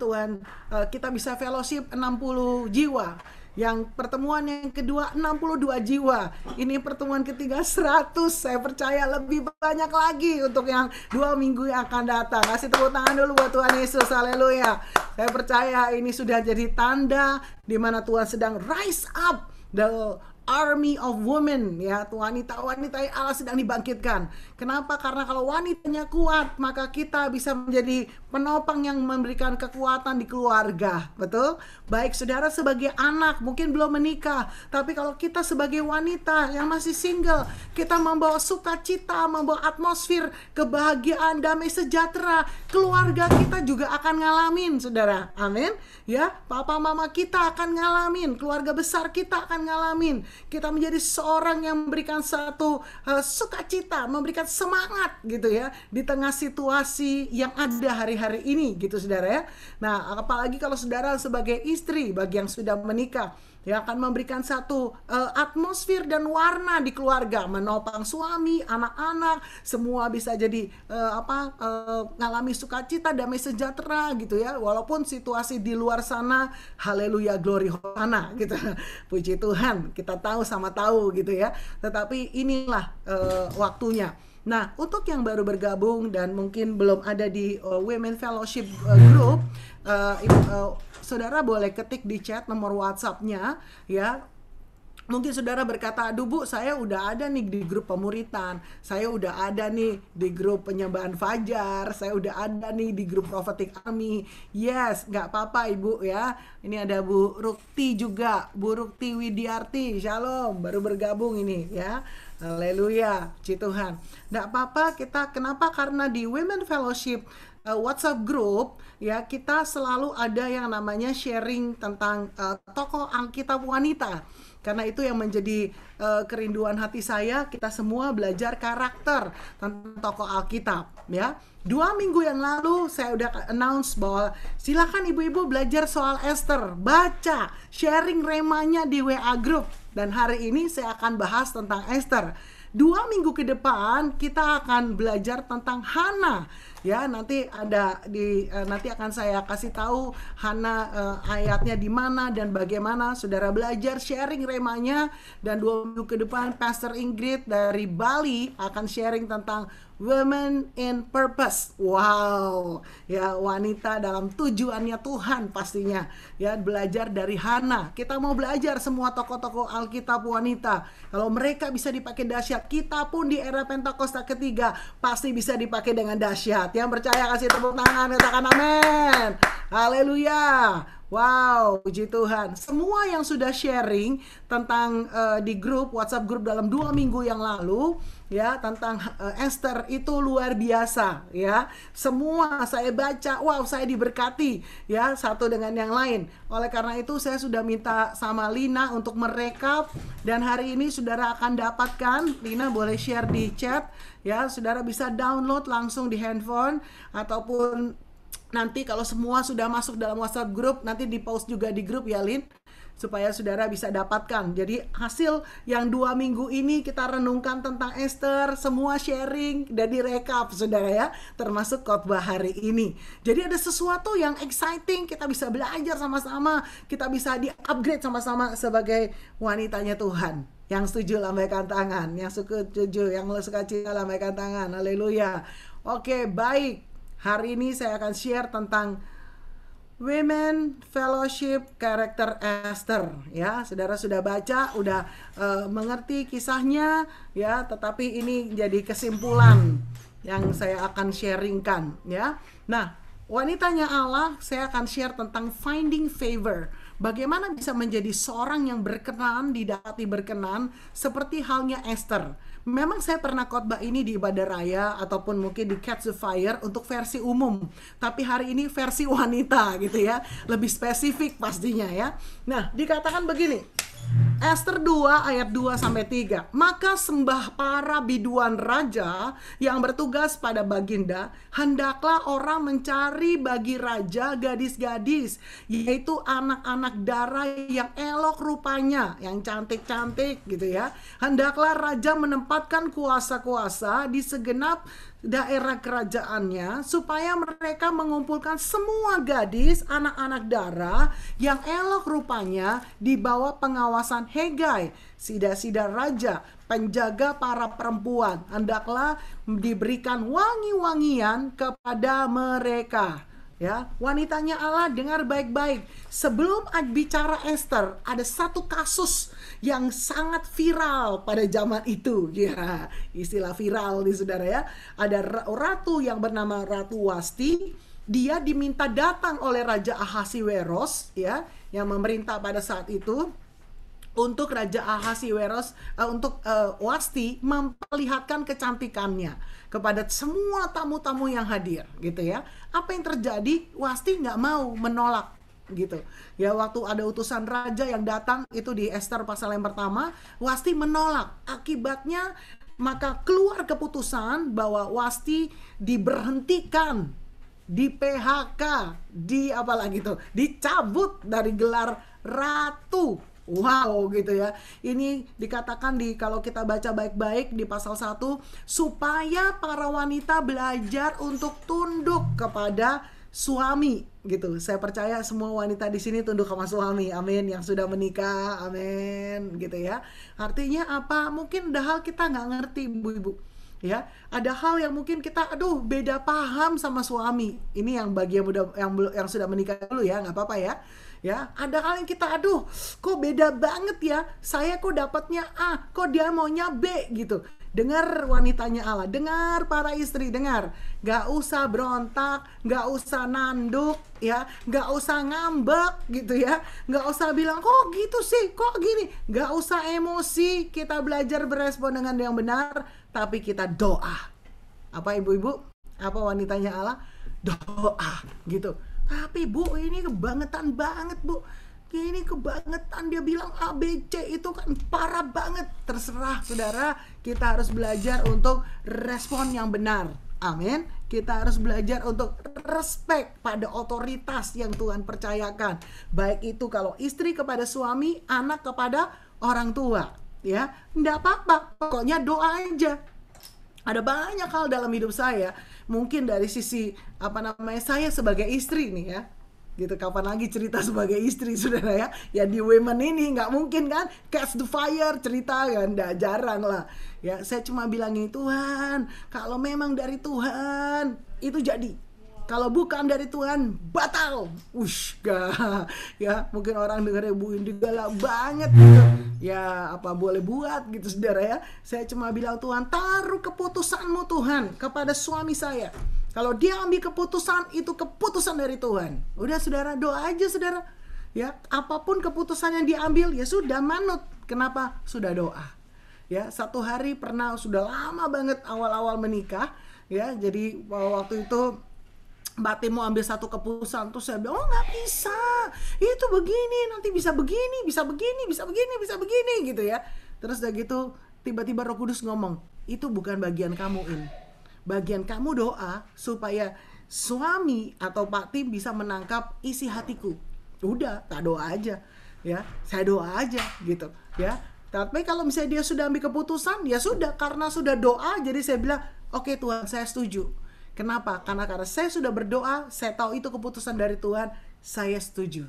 kita bisa fellowship 60 jiwa. Yang pertemuan yang kedua 62 jiwa. Ini pertemuan ketiga 100. Saya percaya lebih banyak lagi untuk yang 2 minggu yang akan datang. Kasih tepuk tangan dulu buat Tuhan Yesus. Haleluya. Saya percaya ini sudah jadi tanda di mana Tuhan sedang rise up the army of women, ya, wanita-wanita Allah sedang dibangkitkan. Kenapa? Karena kalau wanitanya kuat, maka kita bisa menjadi penopang yang memberikan kekuatan di keluarga. Betul? Baik saudara sebagai anak, mungkin belum menikah, tapi kalau kita sebagai wanita yang masih single, kita membawa sukacita, membawa atmosfer kebahagiaan, damai sejahtera, keluarga kita juga akan ngalamin, saudara. Amin. Ya, papa mama kita akan ngalamin, keluarga besar kita akan ngalamin. Kita menjadi seorang yang memberikan satu sukacita, memberikan semangat gitu ya di tengah situasi yang ada hari-hari ini gitu saudara ya. Nah, apalagi kalau saudara sebagai istri bagi yang sudah menikah, ya akan memberikan satu atmosfer dan warna di keluarga, menopang suami, anak-anak, semua bisa jadi ngalami sukacita, damai sejahtera gitu ya, walaupun situasi di luar sana, haleluya, glory hosana gitu. Puji Tuhan, kita tahu sama tahu gitu ya. Tetapi inilah waktunya. Nah, untuk yang baru bergabung dan mungkin belum ada di Women Fellowship Group, saudara boleh ketik di chat nomor WhatsApp-nya ya. Mungkin saudara berkata, aduh Bu, saya udah ada nih di grup pemuritan, saya udah ada nih di grup penyembahan fajar, saya udah ada nih di grup prophetic army. Yes, gak apa-apa Ibu ya. Ini ada Bu Rukti juga, Bu Rukti Widiarti, shalom, baru bergabung ini ya. Haleluya, puji Tuhan. Gak apa-apa, kenapa? Karena di Women Fellowship WhatsApp group ya, kita selalu ada yang namanya sharing tentang tokoh Alkitab wanita. Karena itu yang menjadi kerinduan hati saya, kita semua belajar karakter tentang tokoh Alkitab ya. 2 minggu yang lalu saya udah announce bahwa silakan ibu-ibu belajar soal Esther, baca, sharing remanya di WA group. Dan hari ini saya akan bahas tentang Esther. 2 minggu ke depan kita akan belajar tentang Hana ya. Nanti nanti akan saya kasih tahu Hana ayatnya di mana dan bagaimana saudara belajar sharing remanya. Dan 2 minggu ke depan Pastor Ingrid dari Bali akan sharing tentang Women in Purpose. Wow, ya, wanita dalam tujuannya Tuhan pastinya. Ya, belajar dari Hana. Kita mau belajar semua tokoh-tokoh Alkitab wanita. Kalau mereka bisa dipakai dahsyat, kita pun di era Pentakosta ketiga pasti bisa dipakai dengan dahsyat. Yang percaya kasih tepuk tangan, katakan amin. Haleluya. Wow, puji Tuhan. Semua yang sudah sharing tentang di grup, WhatsApp grup dalam 2 minggu yang lalu ya, tentang Esther itu luar biasa ya. Semua saya baca, wow, saya diberkati ya, satu dengan yang lain. Oleh karena itu saya sudah minta sama Lina untuk merekap, dan hari ini saudara akan dapatkan, Lina boleh share di chat ya, saudara bisa download langsung di handphone, ataupun nanti kalau semua sudah masuk dalam WhatsApp group, nanti di post juga di grup ya Lin, supaya saudara bisa dapatkan. Jadi hasil yang 2 minggu ini kita renungkan tentang Esther, semua sharing dan direkap saudara ya, termasuk khotbah hari ini. Jadi ada sesuatu yang exciting, kita bisa belajar sama-sama, kita bisa di-upgrade sama-sama sebagai wanitanya Tuhan. Yang setuju lambaikan tangan, yang setuju, yang suka cita lambaikan tangan. Haleluya. Oke, baik. Hari ini saya akan share tentang Women Fellowship karakter Esther ya. Saudara sudah baca, udah mengerti kisahnya ya, tetapi ini jadi kesimpulan yang saya akan sharingkan ya. Nah, wanitanya Allah, saya akan share tentang finding favor. Bagaimana bisa menjadi seorang yang berkenan, didapati berkenan seperti halnya Esther. Memang saya pernah khotbah ini di ibadah raya ataupun mungkin di Catch the Fire untuk versi umum, tapi hari ini versi wanita gitu ya, lebih spesifik pastinya ya. Nah, dikatakan begini, Ester 2 ayat 2-3. Maka sembah para biduan raja yang bertugas pada baginda, hendaklah orang mencari bagi raja gadis-gadis, yaitu anak-anak dara yang elok rupanya, yang cantik-cantik gitu ya. Hendaklah raja menempatkan kuasa-kuasa di segenap daerah kerajaannya, supaya mereka mengumpulkan semua gadis anak-anak dara yang elok rupanya di bawah pengawasan Hegai, sida-sida raja, penjaga para perempuan. Hendaklah diberikan wangi-wangian kepada mereka. Ya, wanitanya Allah, dengar baik-baik. Sebelum bicara Ester, ada satu kasus yang sangat viral pada zaman itu. Ya, istilah viral nih saudara ya. Ada ratu yang bernama Ratu Wasti. Dia diminta datang oleh Raja Ahasiweros, ya, yang memerintah pada saat itu, untuk Raja Ahasiweros, untuk Wasti memperlihatkan kecantikannya kepada semua tamu-tamu yang hadir, gitu ya. Apa yang terjadi? Wasti nggak mau, menolak, gitu ya. Waktu ada utusan raja yang datang itu di Ester pasal yang pertama, Wasti menolak. Akibatnya maka keluar keputusan bahwa Wasti diberhentikan, di PHK, di apalagi tuh, dicabut dari gelar ratu. Wow, gitu ya. Ini dikatakan kalau kita baca baik-baik di pasal 1, supaya para wanita belajar untuk tunduk kepada suami, gitu. Saya percaya semua wanita di sini tunduk sama suami. Amin. Yang sudah menikah, amin, gitu ya. Artinya apa? Mungkin ada hal kita nggak ngerti, ibu-ibu. Ya, ada hal yang mungkin kita beda paham sama suami. Ini yang bagi yang sudah menikah dulu ya, nggak apa-apa ya. Ya, ada hal yang kita kok beda banget ya. Saya kok dapatnya A, kok dia maunya B gitu. Dengar wanitanya Allah, dengar para istri, dengar. Gak usah berontak, gak usah nanduk ya, gak usah ngambek gitu ya. Gak usah bilang kok gitu sih, kok gini. Gak usah emosi, kita belajar berespon dengan yang benar, tapi kita doa. Apa ibu-ibu? Apa wanitanya Allah? Doa gitu. Tapi Bu, ini kebangetan banget Bu. Ini kebangetan, dia bilang ABC, itu kan parah banget. Terserah saudara, kita harus belajar untuk respon yang benar. Amin. Kita harus belajar untuk respect pada otoritas yang Tuhan percayakan. Baik itu kalau istri kepada suami, anak kepada orang tua. Ya, enggak apa-apa, pokoknya doa aja. Ada banyak hal dalam hidup saya, mungkin dari sisi saya sebagai istri nih ya, gitu. Kapan lagi cerita sebagai istri saudara ya? Ya di Women ini nggak mungkin kan, catch the fire cerita kan, nggak, jarang lah. Ya saya cuma bilangin, Tuhan, kalau memang dari Tuhan itu jadi. Kalau bukan dari Tuhan, batal. Gak. Ya, mungkin orang dengarnya Bu Indi galak banget gitu. Ya, apa boleh buat gitu saudara ya. Saya cuma bilang, Tuhan, taruh keputusanmu Tuhan kepada suami saya. Kalau dia ambil keputusan, itu keputusan dari Tuhan. Udah saudara, doa aja saudara. Ya, apapun keputusan yang diambil, ya sudah manut. Kenapa? Sudah doa. Ya, satu hari pernah, sudah lama banget awal-awal menikah. Ya, jadi waktu itu Mbak Tim mau ambil satu keputusan, terus saya bilang, oh nggak bisa, itu begini, nanti bisa begini, bisa begini, bisa begini, bisa begini gitu ya. Terus udah gitu tiba-tiba Roh Kudus ngomong, itu bukan bagian kamu In. Bagian kamu doa supaya suami atau Pak Tim bisa menangkap isi hatiku. Udah, tak doa aja ya, saya doa aja gitu ya. Tapi kalau misalnya dia sudah ambil keputusan, ya sudah, karena sudah doa, jadi saya bilang, oke Tuhan, saya setuju. Kenapa? Karena saya sudah berdoa, saya tahu itu keputusan dari Tuhan, saya setuju.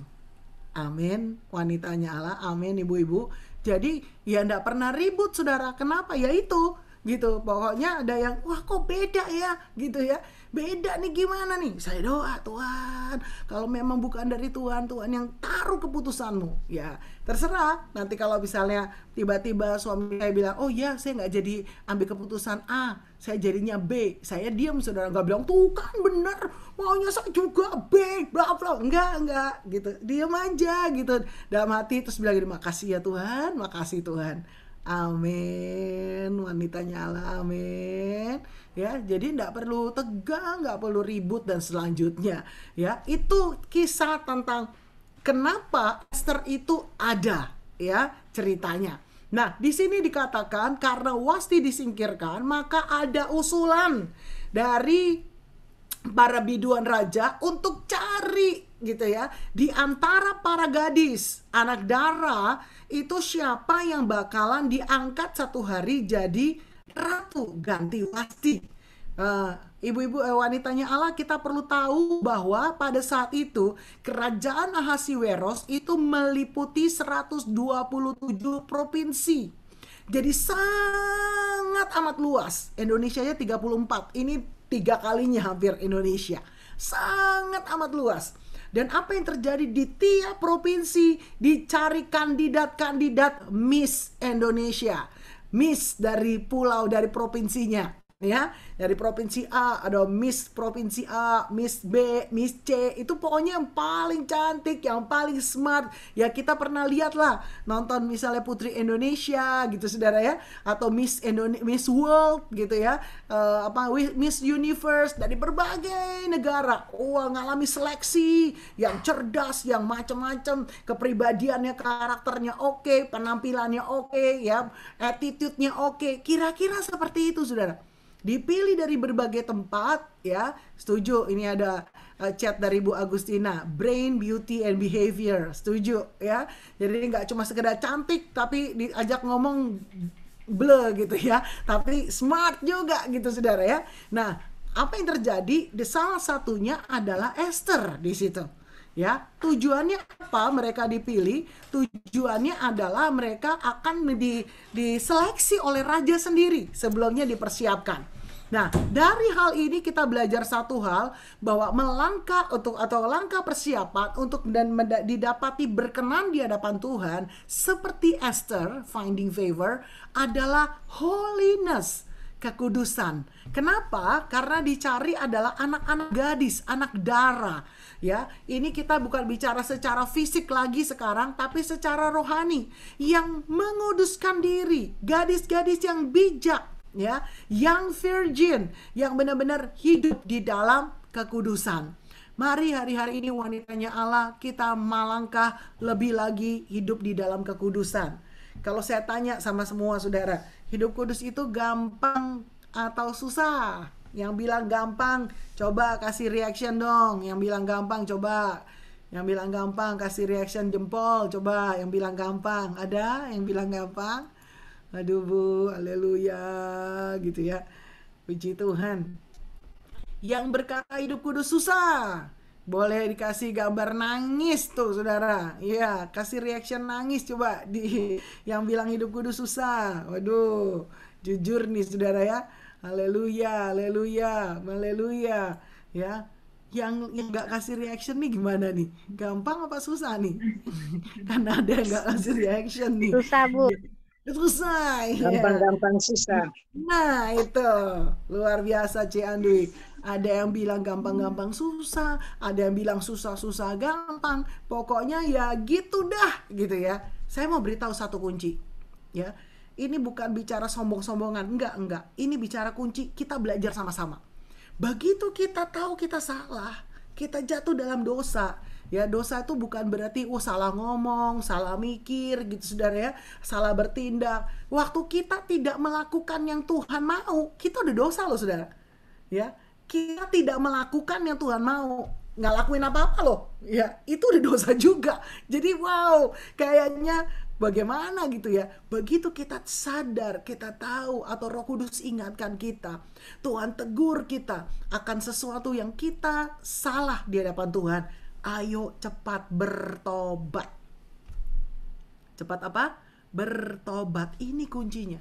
Amin, wanitanya Allah, amin ibu-ibu. Jadi ya enggak pernah ribut saudara. Kenapa? Ya itu gitu. Pokoknya ada yang, wah kok beda ya gitu ya. Beda nih, gimana nih? Saya doa, Tuhan, kalau memang bukan dari Tuhan, Tuhan yang taruh keputusanmu. Ya terserah. Nanti kalau misalnya tiba-tiba suami saya bilang, oh ya saya nggak jadi ambil keputusan A, saya jadinya B, saya diam saudara, nggak bilang tuh kan bener, maunya saya juga B, bla bla, enggak gitu, diam aja gitu dalam hati, terus bilang gini, makasih ya Tuhan, makasih Tuhan. Amin, wanitanya Allah, amin. Ya, jadi enggak perlu tegang, enggak perlu ribut dan selanjutnya. Ya, itu kisah tentang kenapa Ester itu ada. ya ceritanya. Nah, di sini dikatakan karena Wasti disingkirkan, maka ada usulan dari para biduan raja untuk cari gitu ya, di antara para gadis anak Dara itu siapa yang bakalan diangkat satu hari jadi ratu ganti Wasti. Ibu-ibu wanitanya Allah, kita perlu tahu bahwa pada saat itu kerajaan Ahasiweros itu meliputi 127 provinsi. Jadi sangat amat luas. Indonesia-nya 34. Ini 3 kalinya hampir Indonesia. Sangat amat luas. Dan apa yang terjadi di tiap provinsi, dicari kandidat-kandidat Miss Indonesia. Miss dari pulau, dari provinsinya. Ya, dari provinsi A ada Miss provinsi A, Miss B, Miss C, itu pokoknya yang paling cantik, yang paling smart. Ya kita pernah lihat lah, nonton misalnya Putri Indonesia gitu saudara ya, atau Miss World gitu ya, Miss Universe dari berbagai negara. Ngalami seleksi yang cerdas, yang macam-macam, kepribadiannya, karakternya oke, penampilannya oke, ya, attitude-nya oke. Kira-kira seperti itu saudara. Dipilih dari berbagai tempat ya. Setuju, ini ada chat dari Bu Agustina, brain, beauty, and behavior. Setuju ya. Jadi nggak cuma sekedar cantik tapi diajak ngomong bleh gitu ya, tapi smart juga gitu saudara ya. Nah, apa yang terjadi? Salah satunya adalah Esther di situ. Ya, tujuannya apa mereka dipilih? Tujuannya adalah mereka akan diseleksi oleh raja sendiri, sebelumnya dipersiapkan. Nah, dari hal ini kita belajar satu hal, bahwa langkah persiapan untuk dan didapati berkenan di hadapan Tuhan seperti Esther finding favor adalah holiness, kekudusan. Kenapa? Karena dicari adalah anak-anak gadis, anak Dara. Ya, ini kita bukan bicara secara fisik lagi sekarang, tapi secara rohani, yang menguduskan diri, gadis-gadis yang bijak, ya, yang virgin, yang benar-benar hidup di dalam kekudusan. Mari hari-hari ini wanitanya Allah, kita melangkah lebih lagi hidup di dalam kekudusan. Kalau saya tanya sama semua saudara, hidup kudus itu gampang atau susah? Yang bilang gampang, coba kasih reaction dong. Yang bilang gampang, coba. Yang bilang gampang, kasih reaction jempol. Coba, yang bilang gampang. Ada yang bilang gampang? Aduh Bu, haleluya gitu ya. Puji Tuhan. Yang berkata hidup kudus susah, boleh dikasih gambar nangis tuh saudara. Iya, kasih reaction nangis coba yang bilang hidup kudus susah. Waduh, jujur nih saudara ya. Haleluya, haleluya, haleluya. Ya, yang nggak kasih reaction nih gimana nih? Gampang apa susah nih? Karena ada yang nggak kasih reaction nih. Susah Bu. Susah. Gampang-gampang susah. Nah itu luar biasa Ci Andwi. Ada yang bilang gampang-gampang susah, ada yang bilang susah-susah gampang. Pokoknya ya gitu dah gitu ya. Saya mau beritahu satu kunci ya. Ini bukan bicara sombong-sombongan, enggak. Ini bicara kunci, kita belajar sama-sama. Begitu kita tahu kita salah, kita jatuh dalam dosa. Ya, dosa itu bukan berarti salah ngomong, salah mikir gitu saudara ya, salah bertindak. Waktu kita tidak melakukan yang Tuhan mau, kita udah dosa loh saudara. Ya, kita tidak melakukan yang Tuhan mau, nggak lakuin apa-apa loh. Ya, itu udah dosa juga. Jadi wow, kayaknya bagaimana gitu ya. Begitu kita sadar, kita tahu, atau Roh Kudus ingatkan kita, Tuhan tegur kita akan sesuatu yang kita salah di hadapan Tuhan, ayo cepat bertobat. Cepat apa? Bertobat. Ini kuncinya.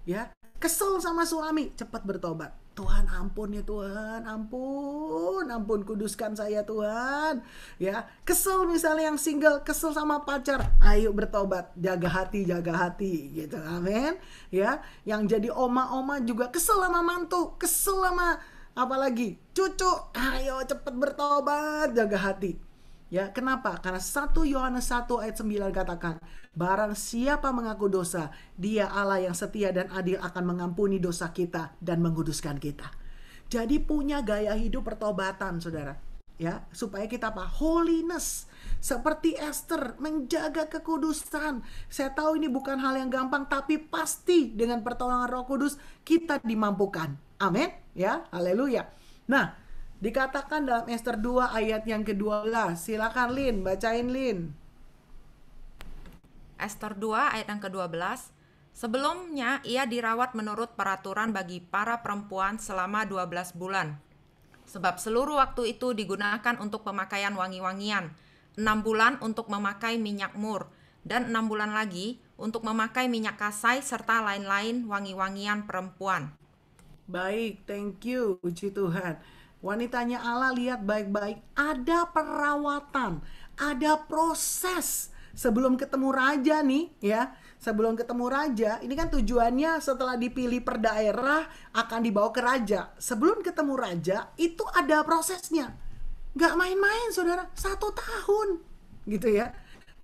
Ya, kesel sama suami, cepat bertobat. Tuhan ampun ya Tuhan, ampun kuduskan saya Tuhan. Ya, kesel misalnya yang single, kesel sama pacar, ayo bertobat, jaga hati gitu. Amin. Ya, yang jadi oma-oma juga kesel sama mantu, kesel sama apalagi cucu, ayo cepat bertobat, jaga hati. Ya, kenapa? Karena 1 Yohanes 1 ayat 9 katakan, barang siapa mengaku dosa, Dia Allah yang setia dan adil akan mengampuni dosa kita dan menguduskan kita. Jadi punya gaya hidup pertobatan, saudara. Ya, supaya kita apa? Holiness. seperti Esther menjaga kekudusan. Saya tahu ini bukan hal yang gampang, tapi pasti dengan pertolongan Roh Kudus kita dimampukan. Amin, ya, haleluya. Nah, dikatakan dalam Esther 2 ayat yang ke-12. Silakan Lin, bacain Lin. Esther 2 ayat yang ke-12. Sebelumnya ia dirawat menurut peraturan bagi para perempuan selama 12 bulan. Sebab seluruh waktu itu digunakan untuk pemakaian wangi-wangian, 6 bulan untuk memakai minyak mur, dan 6 bulan lagi untuk memakai minyak kasai serta lain-lain wangi-wangian perempuan. Baik, thank you, puji Tuhan. Wanitanya Allah, lihat baik-baik, ada perawatan, ada proses sebelum ketemu raja nih, ya. Sebelum ketemu raja, ini kan tujuannya setelah dipilih per daerah akan dibawa ke raja. Sebelum ketemu raja, itu ada prosesnya. Gak main-main saudara, 1 tahun gitu ya.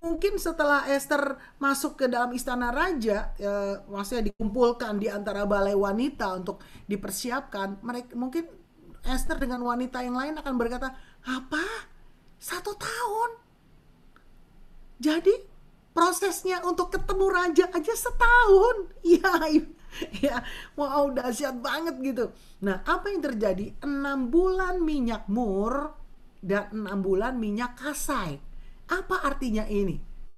Mungkin setelah Esther masuk ke dalam istana raja, maksudnya dikumpulkan di antara balai wanita untuk dipersiapkan, mereka mungkin Esther dengan wanita yang lain akan berkata, apa? 1 tahun? Jadi prosesnya untuk ketemu raja aja 1 tahun. Ya, wow, dahsyat banget gitu. Nah, apa yang terjadi? 6 bulan minyak mur dan 6 bulan minyak kasai. Apa artinya ini?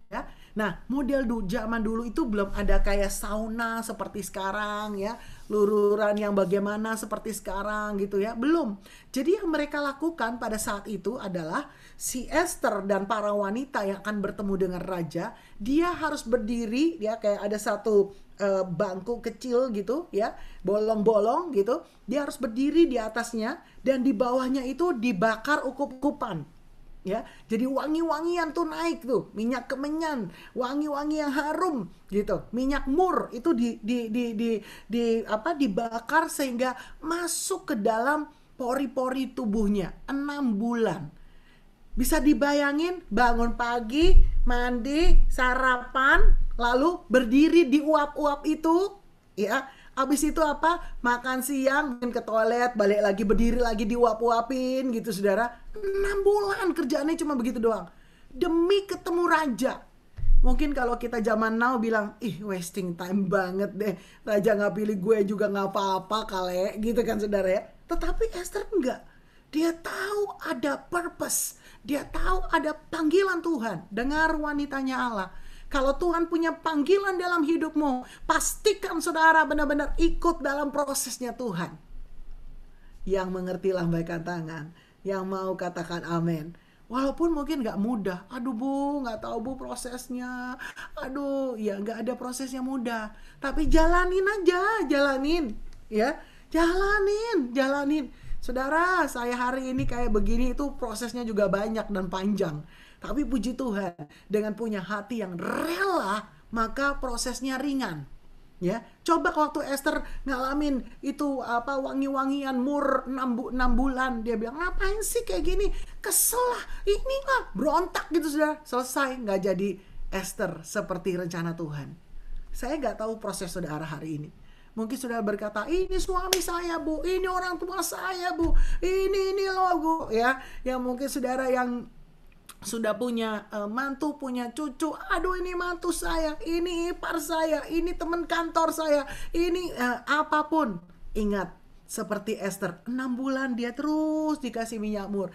Ya. Nah, model zaman dulu itu belum ada kayak sauna seperti sekarang ya, lururan yang bagaimana seperti sekarang gitu ya, belum. Jadi yang mereka lakukan pada saat itu adalah si Esther dan para wanita yang akan bertemu dengan raja, dia harus berdiri ya, kayak ada satu bangku kecil gitu ya, bolong-bolong gitu, dia harus berdiri di atasnya dan di bawahnya itu dibakar ukup-ukupan. Ya, jadi wangi-wangian tuh naik tuh, minyak kemenyan, wangi-wangi yang harum gitu, minyak mur itu dibakar sehingga masuk ke dalam pori-pori tubuhnya 6 bulan. Bisa dibayangin bangun pagi, mandi, sarapan, lalu berdiri di uap-uap itu, ya. Habis itu apa? Makan siang, mungkin ke toilet, balik lagi, berdiri lagi diuap-uapin gitu saudara. 6 bulan kerjaannya cuma begitu doang. Demi ketemu raja. Mungkin kalau kita zaman now bilang, ih wasting time banget deh. Raja gak pilih gue juga gak apa-apa kali gitu kan saudara ya. Tetapi Esther enggak. Dia tahu ada purpose. Dia tahu ada panggilan Tuhan. Dengar wanitanya Allah. Kalau Tuhan punya panggilan dalam hidupmu, pastikan saudara benar-benar ikut dalam prosesnya Tuhan. Yang mengerti lambaikan tangan, yang mau katakan amin. Walaupun mungkin gak mudah. Aduh bu, gak tahu bu prosesnya. Aduh, ya gak ada proses yang mudah. Tapi jalanin aja, jalanin. Ya, jalanin. Saudara, saya hari ini kayak begini itu prosesnya juga banyak dan panjang. Tapi puji Tuhan, dengan punya hati yang rela, maka prosesnya ringan. Ya, coba waktu Esther ngalamin itu wangi-wangian mur 6 bulan, dia bilang ngapain sih kayak gini, kesel lah, ini lah, berontak gitu sudah selesai, nggak jadi Esther seperti rencana Tuhan. Saya nggak tahu proses saudara hari ini. Mungkin saudara berkata, ini suami saya bu, ini orang tua saya bu, ini loh bu, ya. Yang mungkin saudara yang sudah punya mantu, punya cucu, aduh ini mantu saya, ini ipar saya, ini teman kantor saya, ini apapun. Ingat, seperti Esther, 6 bulan dia terus dikasih minyak mur,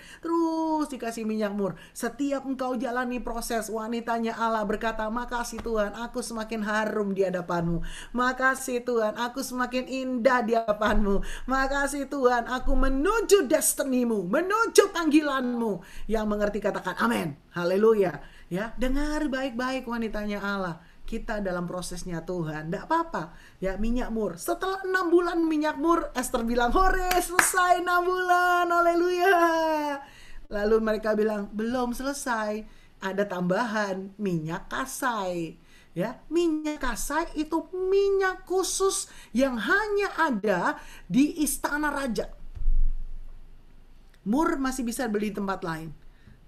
Setiap engkau jalani proses, wanitanya Allah berkata, makasih Tuhan, aku semakin harum di hadapanmu. Makasih Tuhan, aku semakin indah di hadapanmu. Makasih Tuhan, aku menuju destinimu, menuju panggilanmu. Yang mengerti katakan amin, haleluya. Ya, dengar baik-baik wanitanya Allah. Kita dalam prosesnya Tuhan, enggak apa-apa ya, minyak mur. Setelah 6 bulan minyak mur, Esther bilang, hore, selesai 6 bulan, haleluya. Lalu mereka bilang, belum selesai, ada tambahan minyak kasai. Ya, minyak kasai itu minyak khusus yang hanya ada di istana raja. Mur masih bisa beli di tempat lain,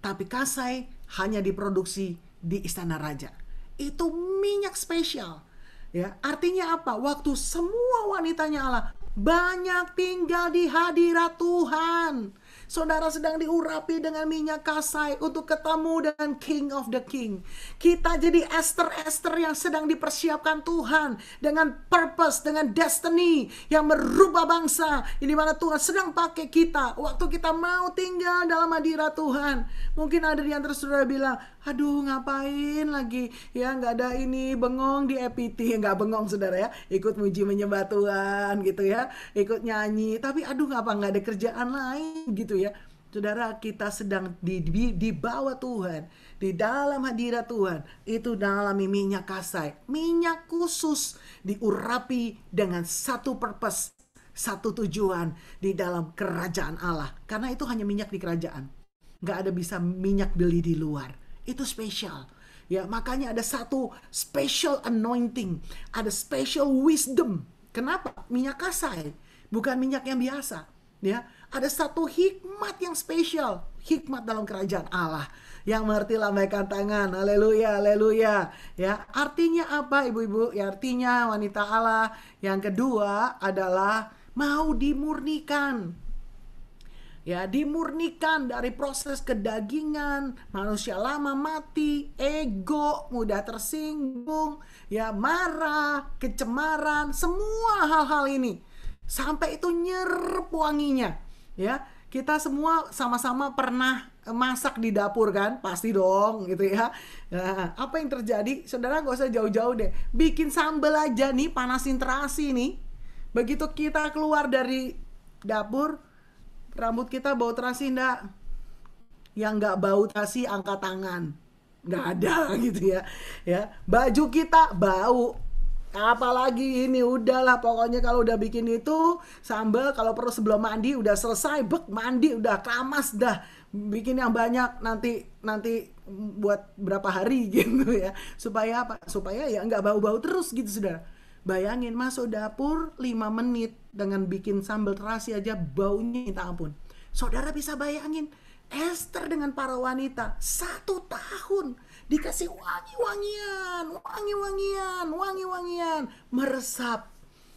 tapi kasai hanya diproduksi di istana raja. Itu minyak spesial. Ya, artinya apa? Waktu semua wanitanya Allah banyak tinggal di hadirat Tuhan. Saudara sedang diurapi dengan minyak kasai untuk ketemu dengan King of the King. Kita jadi Esther yang sedang dipersiapkan Tuhan dengan purpose, dengan destiny yang merubah bangsa. Ini mana Tuhan sedang pakai kita waktu kita mau tinggal dalam hadirat Tuhan. Mungkin ada di antara saudara bilang, aduh ngapain lagi ya, nggak ada ini, bengong di EPT. Nggak bengong saudara ya, ikut muji menyembah Tuhan gitu ya, ikut nyanyi, tapi aduh nggak ada kerjaan lain gitu ya. Saudara, kita sedang di bawah Tuhan, di dalam hadirat Tuhan, itu dalam minyak kasai, minyak khusus diurapi dengan satu purpose, satu tujuan di dalam kerajaan Allah. Karena itu hanya minyak di kerajaan, nggak ada bisa minyak beli di luar. Itu spesial ya, makanya ada satu special anointing, ada special wisdom. Kenapa? Minyak kasai, bukan minyak yang biasa ya. Ada satu hikmat yang spesial, hikmat dalam kerajaan Allah. Yang mengerti lambaikan tangan, haleluya, haleluya ya. Artinya apa ibu-ibu? Ya, artinya wanita Allah. Yang kedua adalah mau dimurnikan. Ya, dimurnikan dari proses kedagingan, manusia lama mati, ego, mudah tersinggung, ya, marah, kecemaran, semua hal-hal ini. Sampai itu nyerep wanginya. Ya, kita semua sama-sama pernah masak di dapur kan? Pasti dong gitu ya. Nah, apa yang terjadi? Saudara gak usah jauh-jauh deh. Bikin sambal aja nih, panasin terasi nih. Begitu kita keluar dari dapur, rambut kita bau terasi enggak? Yang enggak bau terasi angkat tangan. Enggak ada gitu ya. Ya, baju kita bau. Apalagi ini, udahlah pokoknya kalau udah bikin itu sambal, kalau perlu sebelum mandi udah selesai, mandi udah keramas dah, bikin yang banyak nanti buat berapa hari gitu ya, supaya apa? Supaya ya nggak bau-bau terus gitu saudara. Bayangin masuk dapur 5 menit dengan bikin sambal terasi aja baunya minta ampun. Saudara bisa bayangin Esther dengan para wanita 1 tahun dikasih wangi-wangian, meresap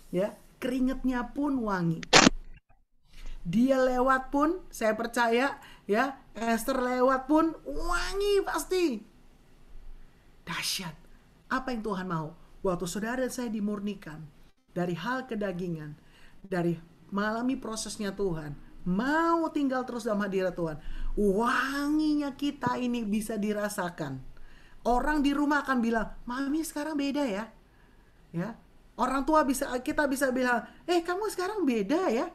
ya, keringetnya pun wangi. Dia lewat pun, saya percaya ya, Esther lewat pun wangi pasti. Dahsyat. Apa yang Tuhan mau? Waktu saudara dan saya dimurnikan dari hal kedagingan, dari mengalami prosesnya Tuhan, mau tinggal terus dalam hadirat Tuhan, wanginya kita ini bisa dirasakan. Orang di rumah akan bilang, mami sekarang beda ya. Ya, orang tua kita bisa bilang, kamu sekarang beda ya.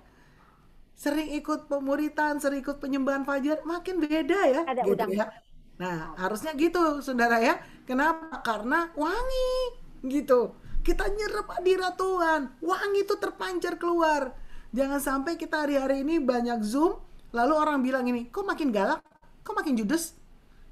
Sering ikut pemuritan, sering ikut penyembahan fajar, makin beda ya. Ada gitu udang. ya. Nah, harusnya gitu, saudara ya. Kenapa? Karena wangi, gitu. Kita nyerap hadirat Tuhan, wangi itu terpancar keluar. Jangan sampai kita hari-hari ini banyak Zoom, lalu orang bilang ini, kok makin galak, kok makin judes,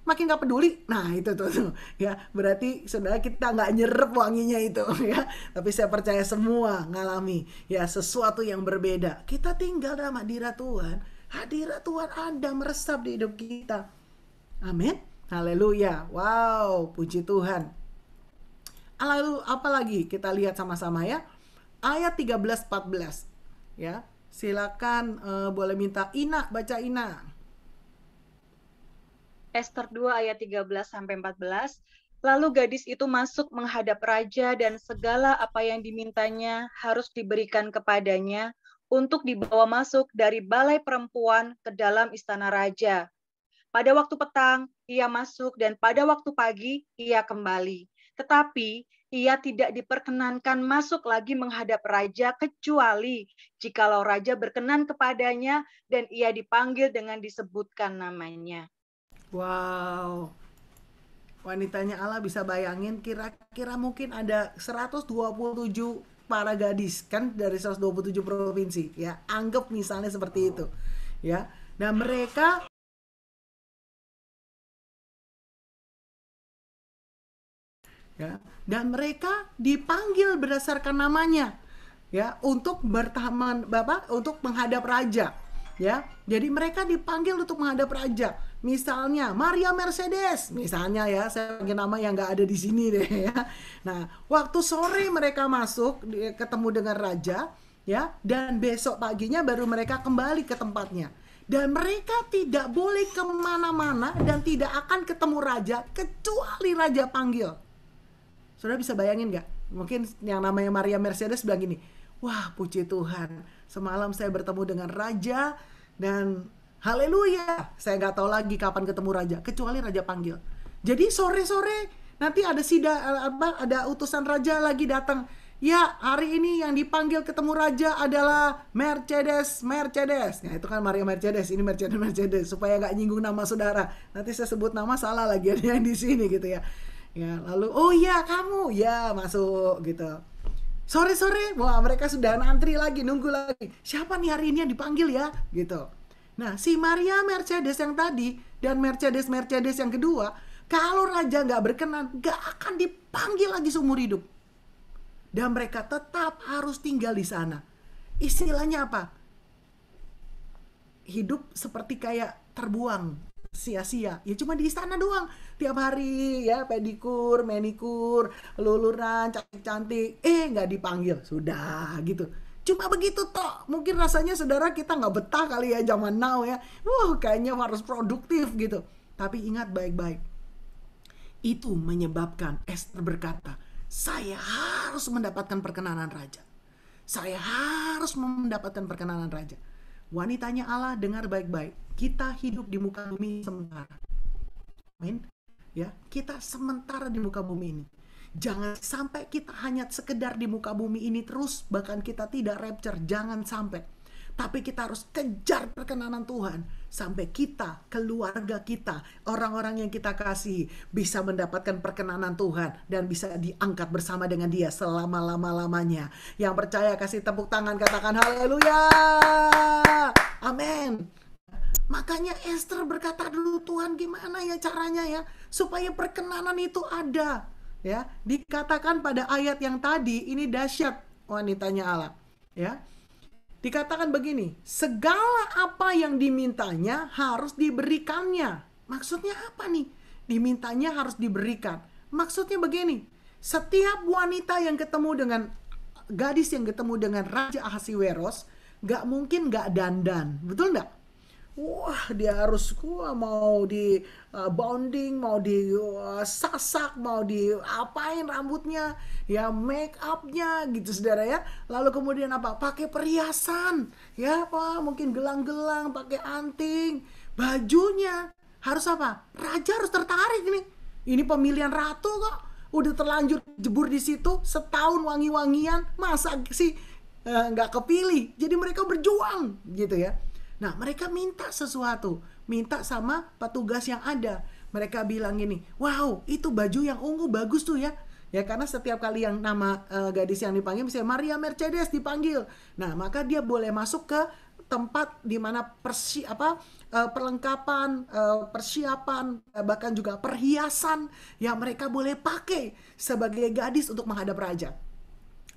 makin gak peduli. Nah itu tuh ya, berarti saudara kita nggak nyerap wanginya itu ya. Tapi saya percaya semua ngalami ya sesuatu yang berbeda. Kita tinggal dalam hadirat Tuhan, hadirat Tuhan ada meresap di hidup kita. Amin, haleluya. Wow, puji Tuhan. Lalu apa lagi kita lihat sama-sama ya, ayat 13-14 ya. Silakan boleh minta Ina, baca Ina. Esther 2 ayat 13-14. Lalu gadis itu masuk menghadap raja dan segala apa yang dimintanya harus diberikan kepadanya untuk dibawa masuk dari balai perempuan ke dalam istana raja. Pada waktu petang ia masuk dan pada waktu pagi ia kembali. Tetapi ia tidak diperkenankan masuk lagi menghadap raja kecuali jikalau raja berkenan kepadanya dan ia dipanggil dengan disebutkan namanya. Wow, wanitanya Allah bisa bayangin kira-kira mungkin ada 127 para gadis kan dari 127 provinsi ya, anggap misalnya seperti itu ya. Nah mereka ya, dan mereka dipanggil berdasarkan namanya ya, untuk bertahan untuk menghadap raja ya. Jadi mereka dipanggil untuk menghadap raja. Misalnya Maria Mercedes, misalnya ya, saya pakai nama yang nggak ada di sini deh ya. Nah, waktu sore mereka masuk ketemu dengan raja ya, dan besok paginya baru mereka kembali ke tempatnya. Dan mereka tidak boleh kemana-mana dan tidak akan ketemu raja kecuali raja panggil. Saudara bisa bayangin gak? Mungkin yang namanya Maria Mercedes bilang gini, wah puji Tuhan, semalam saya bertemu dengan raja dan haleluya, saya gak tahu lagi kapan ketemu raja kecuali raja panggil. Jadi sore-sore nanti ada utusan raja lagi datang. Ya, hari ini yang dipanggil ketemu raja adalah Mercedes. Nah, itu kan Maria Mercedes, ini Mercedes. Supaya nggak nyinggung nama saudara. Nanti saya sebut nama salah lagi ada yang di sini gitu ya. Ya, lalu, oh ya kamu, ya masuk gitu. Sore-sore, wah mereka sudah antri lagi, nunggu lagi. Siapa nih hari ini yang dipanggil ya, gitu. Nah, si Maria Mercedes yang tadi dan Mercedes yang kedua, kalau raja nggak berkenan, nggak akan dipanggil lagi seumur hidup. Dan mereka tetap harus tinggal di sana. Istilahnya apa? Hidup seperti kayak terbuang, sia-sia. Ya cuma di istana doang. Tiap hari ya pedikur, manikur, luluran, cantik-cantik. Nggak dipanggil. Sudah gitu. Cuma begitu toh. Mungkin rasanya saudara kita nggak betah kali ya zaman now ya. Kayaknya harus produktif gitu. Tapi ingat baik-baik. Itu menyebabkan Esther berkata, saya harus mendapatkan perkenanan raja. Saya harus mendapatkan perkenanan raja. Wanitanya Allah, dengar baik-baik. Kita hidup di muka bumi sementara. Amin. Ya, kita sementara di muka bumi ini. Jangan sampai kita hanya sekedar di muka bumi ini terus, bahkan kita tidak rapture. Jangan sampai. Tapi kita harus kejar perkenanan Tuhan sampai kita, keluarga kita, orang-orang yang kita kasih bisa mendapatkan perkenanan Tuhan dan bisa diangkat bersama dengan Dia selama-lama-lamanya. Yang percaya kasih tepuk tangan, katakan haleluya. Amin. Makanya Esther berkata dulu, Tuhan gimana ya caranya ya supaya perkenanan itu ada. Ya, dikatakan pada ayat yang tadi, ini dahsyat wanitanya Allah, ya. Dikatakan begini, segala apa yang dimintanya harus diberikannya. Maksudnya apa nih? Dimintanya harus diberikan. Maksudnya begini, setiap wanita yang ketemu dengan gadis yang ketemu dengan Raja Ahasiweros, gak mungkin gak dandan, betul gak? Wah, dia harus mau di bonding, mau di sasak, mau di apain rambutnya, ya make upnya gitu saudara ya. Lalu kemudian apa? Pakai perhiasan, ya apa? Mungkin gelang-gelang, pakai anting, bajunya harus apa? Raja harus tertarik nih. Ini pemilihan ratu kok, udah terlanjur jebur di situ setahun wangi-wangian, masa sih nggak kepilih? Jadi mereka berjuang gitu ya. Nah, mereka minta sesuatu, minta sama petugas yang ada. Mereka bilang gini, wow, itu baju yang ungu bagus tuh ya. Ya, karena setiap kali yang nama gadis yang dipanggil, misalnya Maria Mercedes dipanggil. Nah, maka dia boleh masuk ke tempat di mana perlengkapan, persiapan, bahkan juga perhiasan yang mereka boleh pakai sebagai gadis untuk menghadap raja.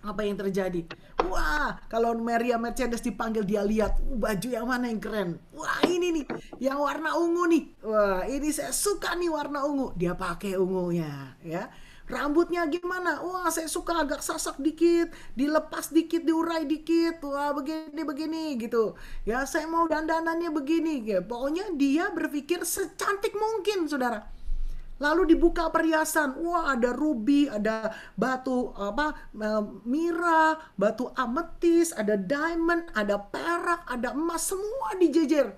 Apa yang terjadi? Wah, kalau Maria Mercedes dipanggil, dia lihat baju yang mana yang keren. Wah, ini nih yang warna ungu nih. Wah, ini saya suka nih warna ungu. Dia pakai ungunya, ya. Rambutnya gimana? Wah, saya suka agak sasak dikit, dilepas dikit, diurai dikit. Wah, begini gitu. Ya, saya mau dandanannya begini. Ya, pokoknya dia berpikir secantik mungkin, saudara. Lalu dibuka perhiasan, wah ada ruby, ada batu mira, batu ametis, ada diamond, ada perak, ada emas, semua dijejer.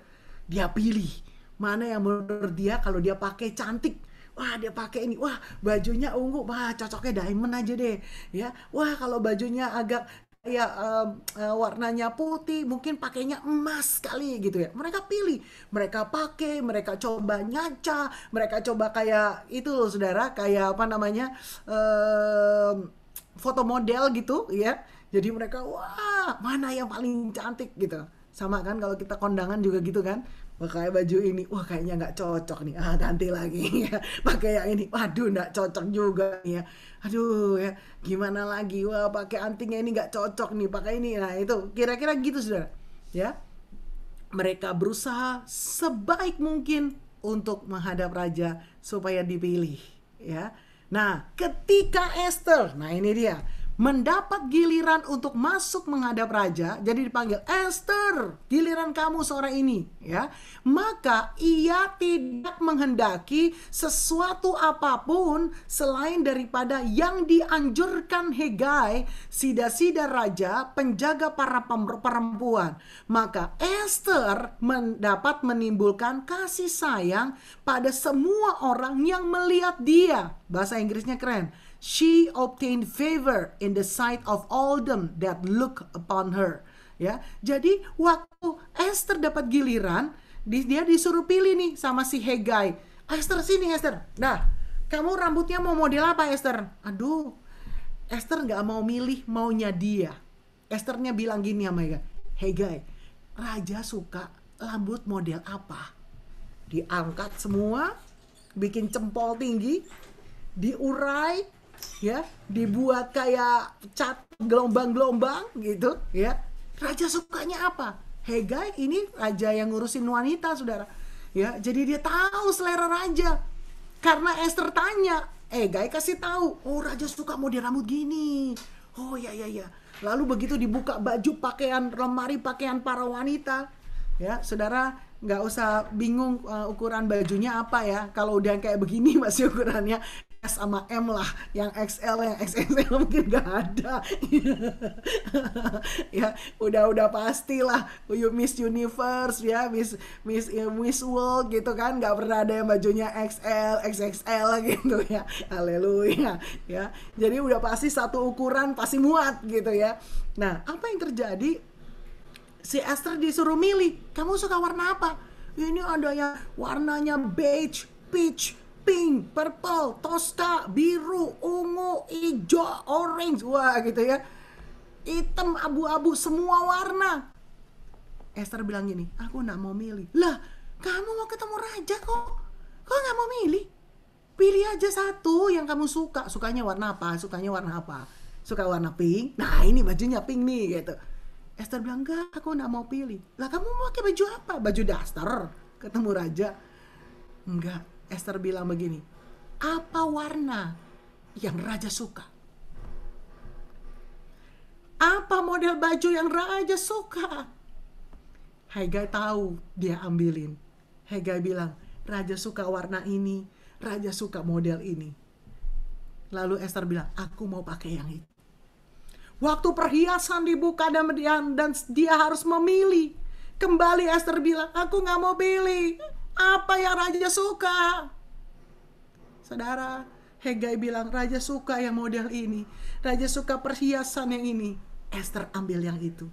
Dia pilih mana yang menurut dia kalau dia pakai cantik. Wah, dia pakai ini, wah bajunya ungu, wah cocoknya diamond aja deh, ya. Wah, kalau bajunya agak kayak warnanya putih, mungkin pakainya emas kali gitu ya. Mereka pilih, mereka pakai, mereka coba nyaca, mereka coba kayak itu loh saudara, kayak apa namanya, foto model gitu ya. Jadi mereka, wah mana yang paling cantik gitu. Sama kan kalau kita kondangan juga gitu kan, pakai baju ini, wah kayaknya nggak cocok nih, ganti lagi ya. Pakai yang ini, waduh nggak cocok juga nih ya. Aduh ya, gimana lagi? Wah, pakai antingnya ini nggak cocok nih, pakai ini. Nah, itu kira-kira gitu, saudara. Ya, mereka berusaha sebaik mungkin untuk menghadap raja supaya dipilih. Ya, nah, ketika Esther, nah ini dia, mendapat giliran untuk masuk menghadap raja, jadi dipanggil, Esther, giliran kamu sore ini, ya. Maka ia tidak menghendaki sesuatu apapun selain daripada yang dianjurkan Hegai, sida-sida raja, penjaga para perempuan. Maka Esther dapat menimbulkan kasih sayang pada semua orang yang melihat dia. Bahasa Inggrisnya keren. She obtained favor in the sight of all them that look upon her. Ya, jadi waktu Esther dapat giliran, dia disuruh pilih nih sama si Hegai. Esther, sini Esther. Nah, kamu rambutnya mau model apa Esther? Aduh, Esther nggak mau milih, maunya dia. Esthernya bilang gini sama Hegai. Hegai, raja suka rambut model apa? Diangkat semua, bikin cempol tinggi, diurai, ya, dibuat kayak cat gelombang-gelombang gitu, ya. Raja sukanya apa? Hegai ini raja yang ngurusin wanita, saudara, ya. Jadi dia tahu selera raja. Karena Esther tanya, Hegai kasih tahu, oh raja suka model rambut gini. Oh ya. Lalu begitu dibuka baju pakaian, lemari pakaian para wanita, ya, saudara nggak usah bingung ukuran bajunya apa ya. Kalau udah kayak begini masih ukurannya S sama M lah, yang XL, yang XXL mungkin gak ada. Ya, udah pastilah Miss Universe ya, Miss World gitu kan, gak pernah ada yang bajunya XL, XXL gitu ya. Haleluya ya. Jadi udah pasti satu ukuran pasti muat gitu ya. Nah, apa yang terjadi? Si Esther disuruh milih, kamu suka warna apa? Ini ada yang warnanya beige, peach, pink, purple, toska, biru, ungu, hijau, orange, wah gitu ya, hitam, abu-abu, semua warna. Esther bilang gini, aku gak mau milih. Lah, kamu mau ketemu raja kok gak mau milih? Pilih aja satu yang kamu suka. Sukanya warna apa? Suka warna pink? Nah ini bajunya pink nih gitu. Esther bilang, enggak, aku gak mau pilih. Lah kamu mau pakai baju apa? Baju daster ketemu raja? Enggak. Esther bilang begini, apa warna yang raja suka? Apa model baju yang raja suka? Hegai tahu, dia ambilin. Hegai bilang, raja suka warna ini, raja suka model ini. Lalu Esther bilang, aku mau pakai yang itu. Waktu perhiasan dibuka dan dia harus memilih. Kembali Esther bilang, aku gak mau pilih. Apa yang raja suka? Saudara, Hegai bilang, raja suka yang model ini. Raja suka perhiasan yang ini. Esther ambil yang itu.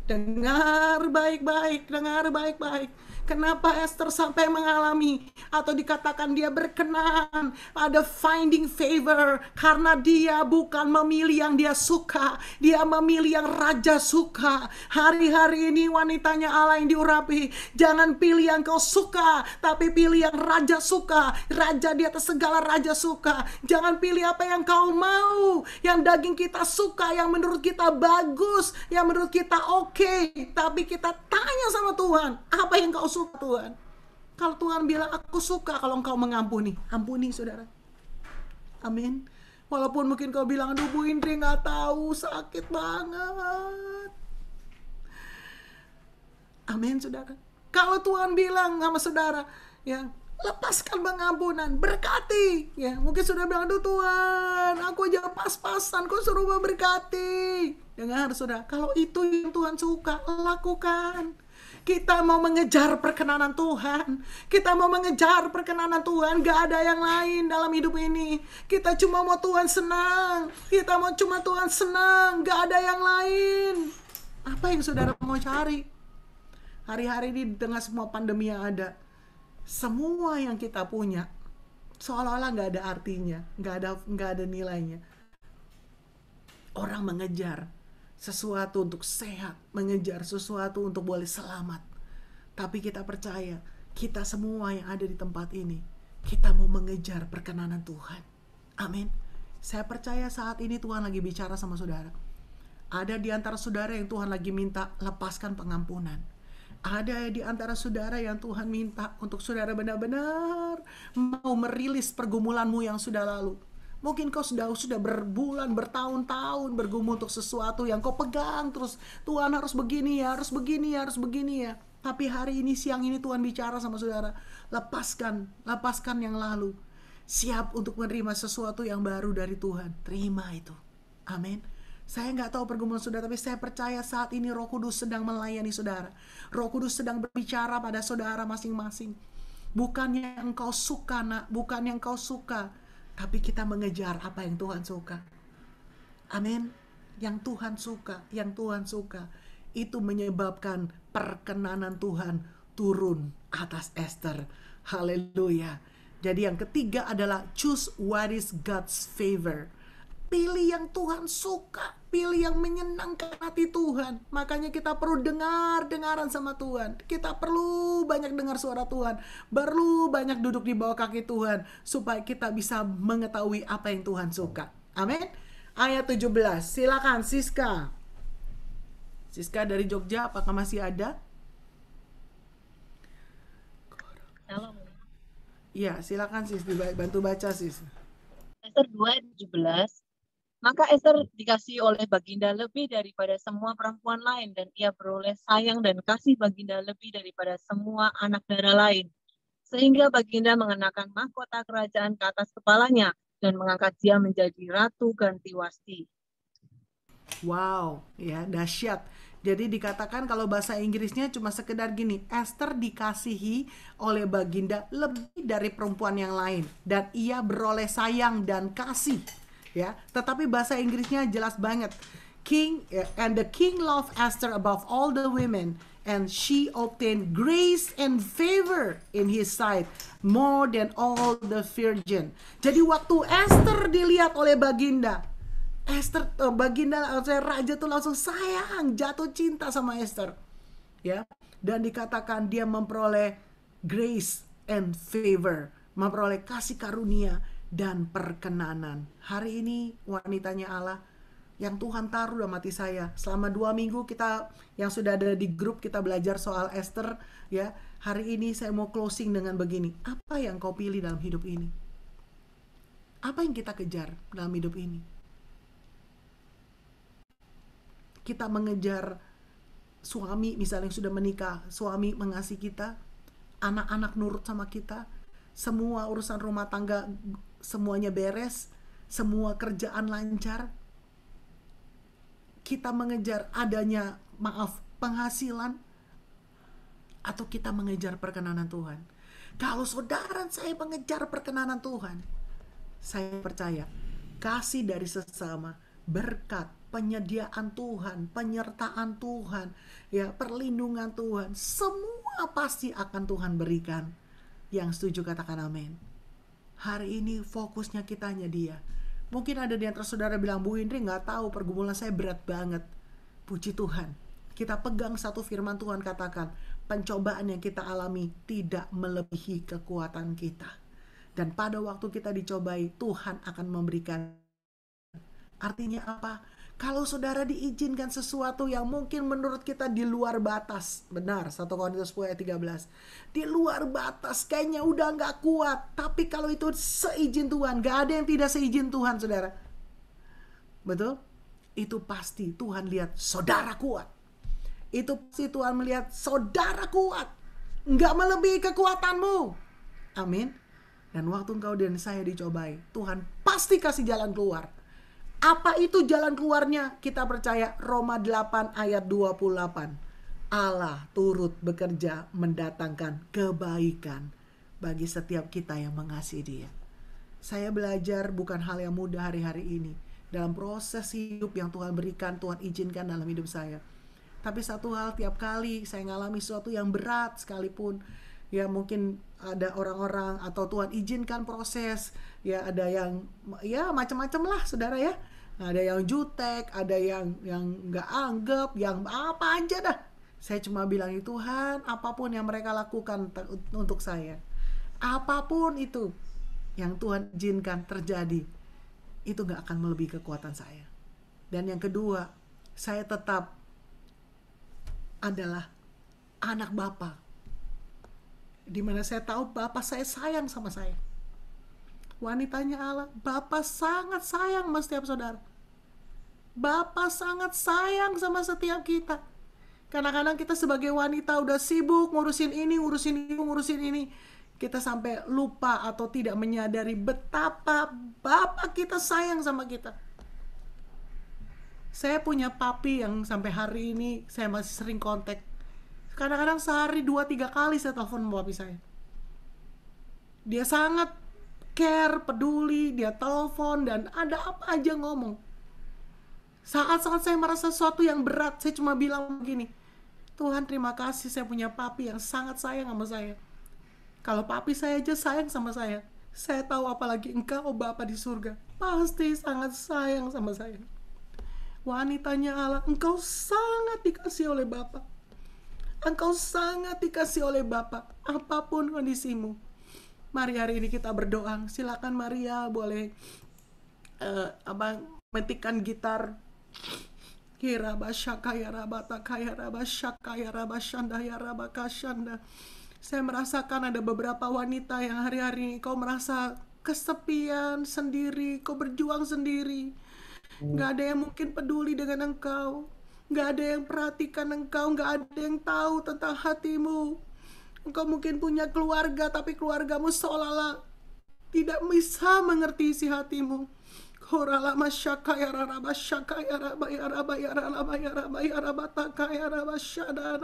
Dengar baik-baik. Kenapa Esther sampai mengalami atau dikatakan dia berkenan, ada finding favor, karena dia bukan memilih yang dia suka, dia memilih yang raja suka. Hari-hari ini wanitanya Allah yang diurapi, jangan pilih yang kau suka, tapi pilih yang raja suka. Raja di atas segala raja suka. Jangan pilih apa yang kau mau, yang daging kita suka, yang menurut kita bagus, yang menurut kita oke. Tapi kita tanya sama Tuhan, apa yang kau suka Tuhan? Kalau Tuhan bilang aku suka kalau engkau mengampuni, ampuni saudara. Amin. Walaupun mungkin kau bilang, aduh Bu Indri gak tahu, sakit banget. Amin saudara. Kalau Tuhan bilang sama saudara, ya lepaskan pengampunan, berkati. Ya mungkin sudah bilang, aduh Tuhan, aku aja pas-pasan, kau suruh memberkati. Dengar saudara, kalau itu yang Tuhan suka, lakukan. Kita mau mengejar perkenanan Tuhan. Kita mau mengejar perkenanan Tuhan. Gak ada yang lain dalam hidup ini. Kita cuma mau Tuhan senang. Kita mau cuma Tuhan senang. Gak ada yang lain. Apa yang saudara mau cari? Hari-hari ini di tengah semua pandemi yang ada, semua yang kita punya seolah-olah gak ada artinya. Gak ada nilainya. Orang mengejar sesuatu untuk sehat, mengejar sesuatu untuk boleh selamat. Tapi kita percaya, kita semua yang ada di tempat ini, kita mau mengejar perkenanan Tuhan. Amin. Saya percaya saat ini Tuhan lagi bicara sama saudara. Ada di antara saudara yang Tuhan lagi minta lepaskan pengampunan. Ada di antara saudara yang Tuhan minta untuk saudara benar-benar mau merilis pergumulanmu yang sudah lalu. Mungkin kau sudah berbulan, bertahun-tahun bergumul untuk sesuatu yang kau pegang terus. Tuhan harus begini ya, harus begini ya, harus begini ya. Tapi hari ini, siang ini Tuhan bicara sama saudara. Lepaskan yang lalu. Siap untuk menerima sesuatu yang baru dari Tuhan. Terima itu. Amin. Saya nggak tahu pergumulan saudara, tapi saya percaya saat ini Roh Kudus sedang melayani saudara. Roh Kudus sedang berbicara pada saudara masing-masing. Bukan yang engkau suka, nak. Bukan yang kau suka. Tapi kita mengejar apa yang Tuhan suka. Amin. Yang Tuhan suka. Itu menyebabkan perkenanan Tuhan turun atas Esther. Haleluya. Jadi yang ketiga adalah choose what is God's favor. Pilih yang Tuhan suka, pilih yang menyenangkan hati Tuhan. Makanya kita perlu dengaran sama Tuhan. Kita perlu banyak dengar suara Tuhan, perlu banyak duduk di bawah kaki Tuhan, supaya kita bisa mengetahui apa yang Tuhan suka. Amin. Ayat 17, silakan Siska. Siska dari Jogja, apakah masih ada? Shalom. Ya, silakan Sis, bantu baca Sis. Esther 2 ayat 17. Maka Esther dikasihi oleh Baginda lebih daripada semua perempuan lain, dan ia beroleh sayang dan kasih Baginda lebih daripada semua anak darah lain. Sehingga Baginda mengenakan mahkota kerajaan ke atas kepalanya dan mengangkat dia menjadi ratu ganti wasti. Wow, ya dahsyat. Jadi dikatakan kalau bahasa Inggrisnya cuma sekedar gini, Esther dikasihi oleh Baginda lebih dari perempuan yang lain, dan ia beroleh sayang dan kasih. Ya, tetapi bahasa Inggrisnya jelas banget. And the king loved Esther above all the women, and she obtained grace and favor in his sight more than all the virgin. Jadi waktu Esther dilihat oleh Baginda, raja tuh langsung sayang, jatuh cinta sama Esther. Ya, dan dikatakan dia memperoleh grace and favor, memperoleh kasih karunia dan perkenanan. Hari ini wanitanya Allah yang Tuhan taruh dalam hati saya. Selama 2 minggu kita yang sudah ada di grup, kita belajar soal Esther, ya. Hari ini saya mau closing dengan begini. Apa yang kau pilih dalam hidup ini? Apa yang kita kejar dalam hidup ini? Kita mengejar suami misalnya yang sudah menikah, suami mengasihi kita, anak-anak nurut sama kita, semua urusan rumah tangga semuanya beres, semua kerjaan lancar. Kita mengejar adanya penghasilan, atau kita mengejar perkenanan Tuhan. Kalau saudara saya mengejar perkenanan Tuhan, saya percaya kasih dari sesama, berkat, penyediaan Tuhan, penyertaan Tuhan, ya, perlindungan Tuhan, semua pasti akan Tuhan berikan. Yang setuju katakan amin. Hari ini fokusnya kita hanya dia. Mungkin ada di antara saudara bilang, Bu Indri nggak tahu, pergumulan saya berat banget. Puji Tuhan, kita pegang satu firman Tuhan katakan, pencobaan yang kita alami tidak melebihi kekuatan kita. Dan pada waktu kita dicobai, Tuhan akan memberikan. Artinya apa? Kalau saudara diizinkan sesuatu yang mungkin menurut kita di luar batas, benar, 1 Korintus 10 ayat 13, di luar batas, kayaknya udah gak kuat, tapi kalau itu seizin Tuhan, gak ada yang tidak seizin Tuhan, saudara. Betul? Itu pasti Tuhan lihat saudara kuat. Itu pasti Tuhan melihat saudara kuat, gak melebihi kekuatanmu. Amin. Dan waktu engkau dan saya dicobai, Tuhan pasti kasih jalan keluar. Apa itu jalan keluarnya? Kita percaya Roma 8 ayat 28. Allah turut bekerja mendatangkan kebaikan bagi setiap kita yang mengasihi Dia. Saya belajar bukan hal yang mudah hari-hari ini. Dalam proses hidup yang Tuhan berikan, Tuhan izinkan dalam hidup saya. Tapi satu hal, tiap kali saya ngalami sesuatu yang berat sekalipun, ya mungkin ada orang-orang atau Tuhan izinkan proses, ya ada yang ya macam-macam lah saudara ya. Ada yang jutek, ada yang nggak anggap, yang apa aja dah. Saya cuma bilang, Tuhan, apapun yang mereka lakukan untuk saya, apapun itu yang Tuhan izinkan terjadi, itu nggak akan melebihi kekuatan saya. Dan yang kedua, saya tetap adalah anak Bapa, dimana saya tahu Bapa saya sayang sama saya. Wanitanya Allah, Bapa sangat sayang sama setiap saudara. Bapa sangat sayang sama setiap kita. Kadang-kadang kita sebagai wanita udah sibuk ngurusin ini, ngurusin ini. Kita sampai lupa atau tidak menyadari betapa Bapa kita sayang sama kita. Saya punya papi yang sampai hari ini saya masih sering kontak. Kadang-kadang sehari 2-3 kali saya telepon papi saya. Dia sangat care, peduli, dia telepon dan ada apa aja ngomong. Saat-saat saya merasa sesuatu yang berat, saya cuma bilang begini, Tuhan terima kasih saya punya papi yang sangat sayang sama saya. Kalau papi saya aja sayang sama saya tahu apalagi engkau Bapa di surga pasti sangat sayang sama saya. Wanitanya Allah, engkau sangat dikasih oleh Bapa. Engkau sangat dikasih oleh Bapa, apapun kondisimu. Mari hari ini kita berdoa. Silakan Maria boleh metikan gitar. Kira basyaka ya rabata kaya rabasyaka ya rabashanda ya rabakashanda. Saya merasakan ada beberapa wanita yang hari-hari ini kau merasa kesepian sendiri, kau berjuang sendiri. Gak ada yang mungkin peduli dengan engkau, gak ada yang perhatikan engkau, gak ada yang tahu tentang hatimu. Engkau mungkin punya keluarga, tapi keluargamu seolah-olah tidak bisa mengerti isi hatimu. Korala masyaka ya raba syaka ya raba ya raba ya raba ya raba ya raba taka ya raba syada.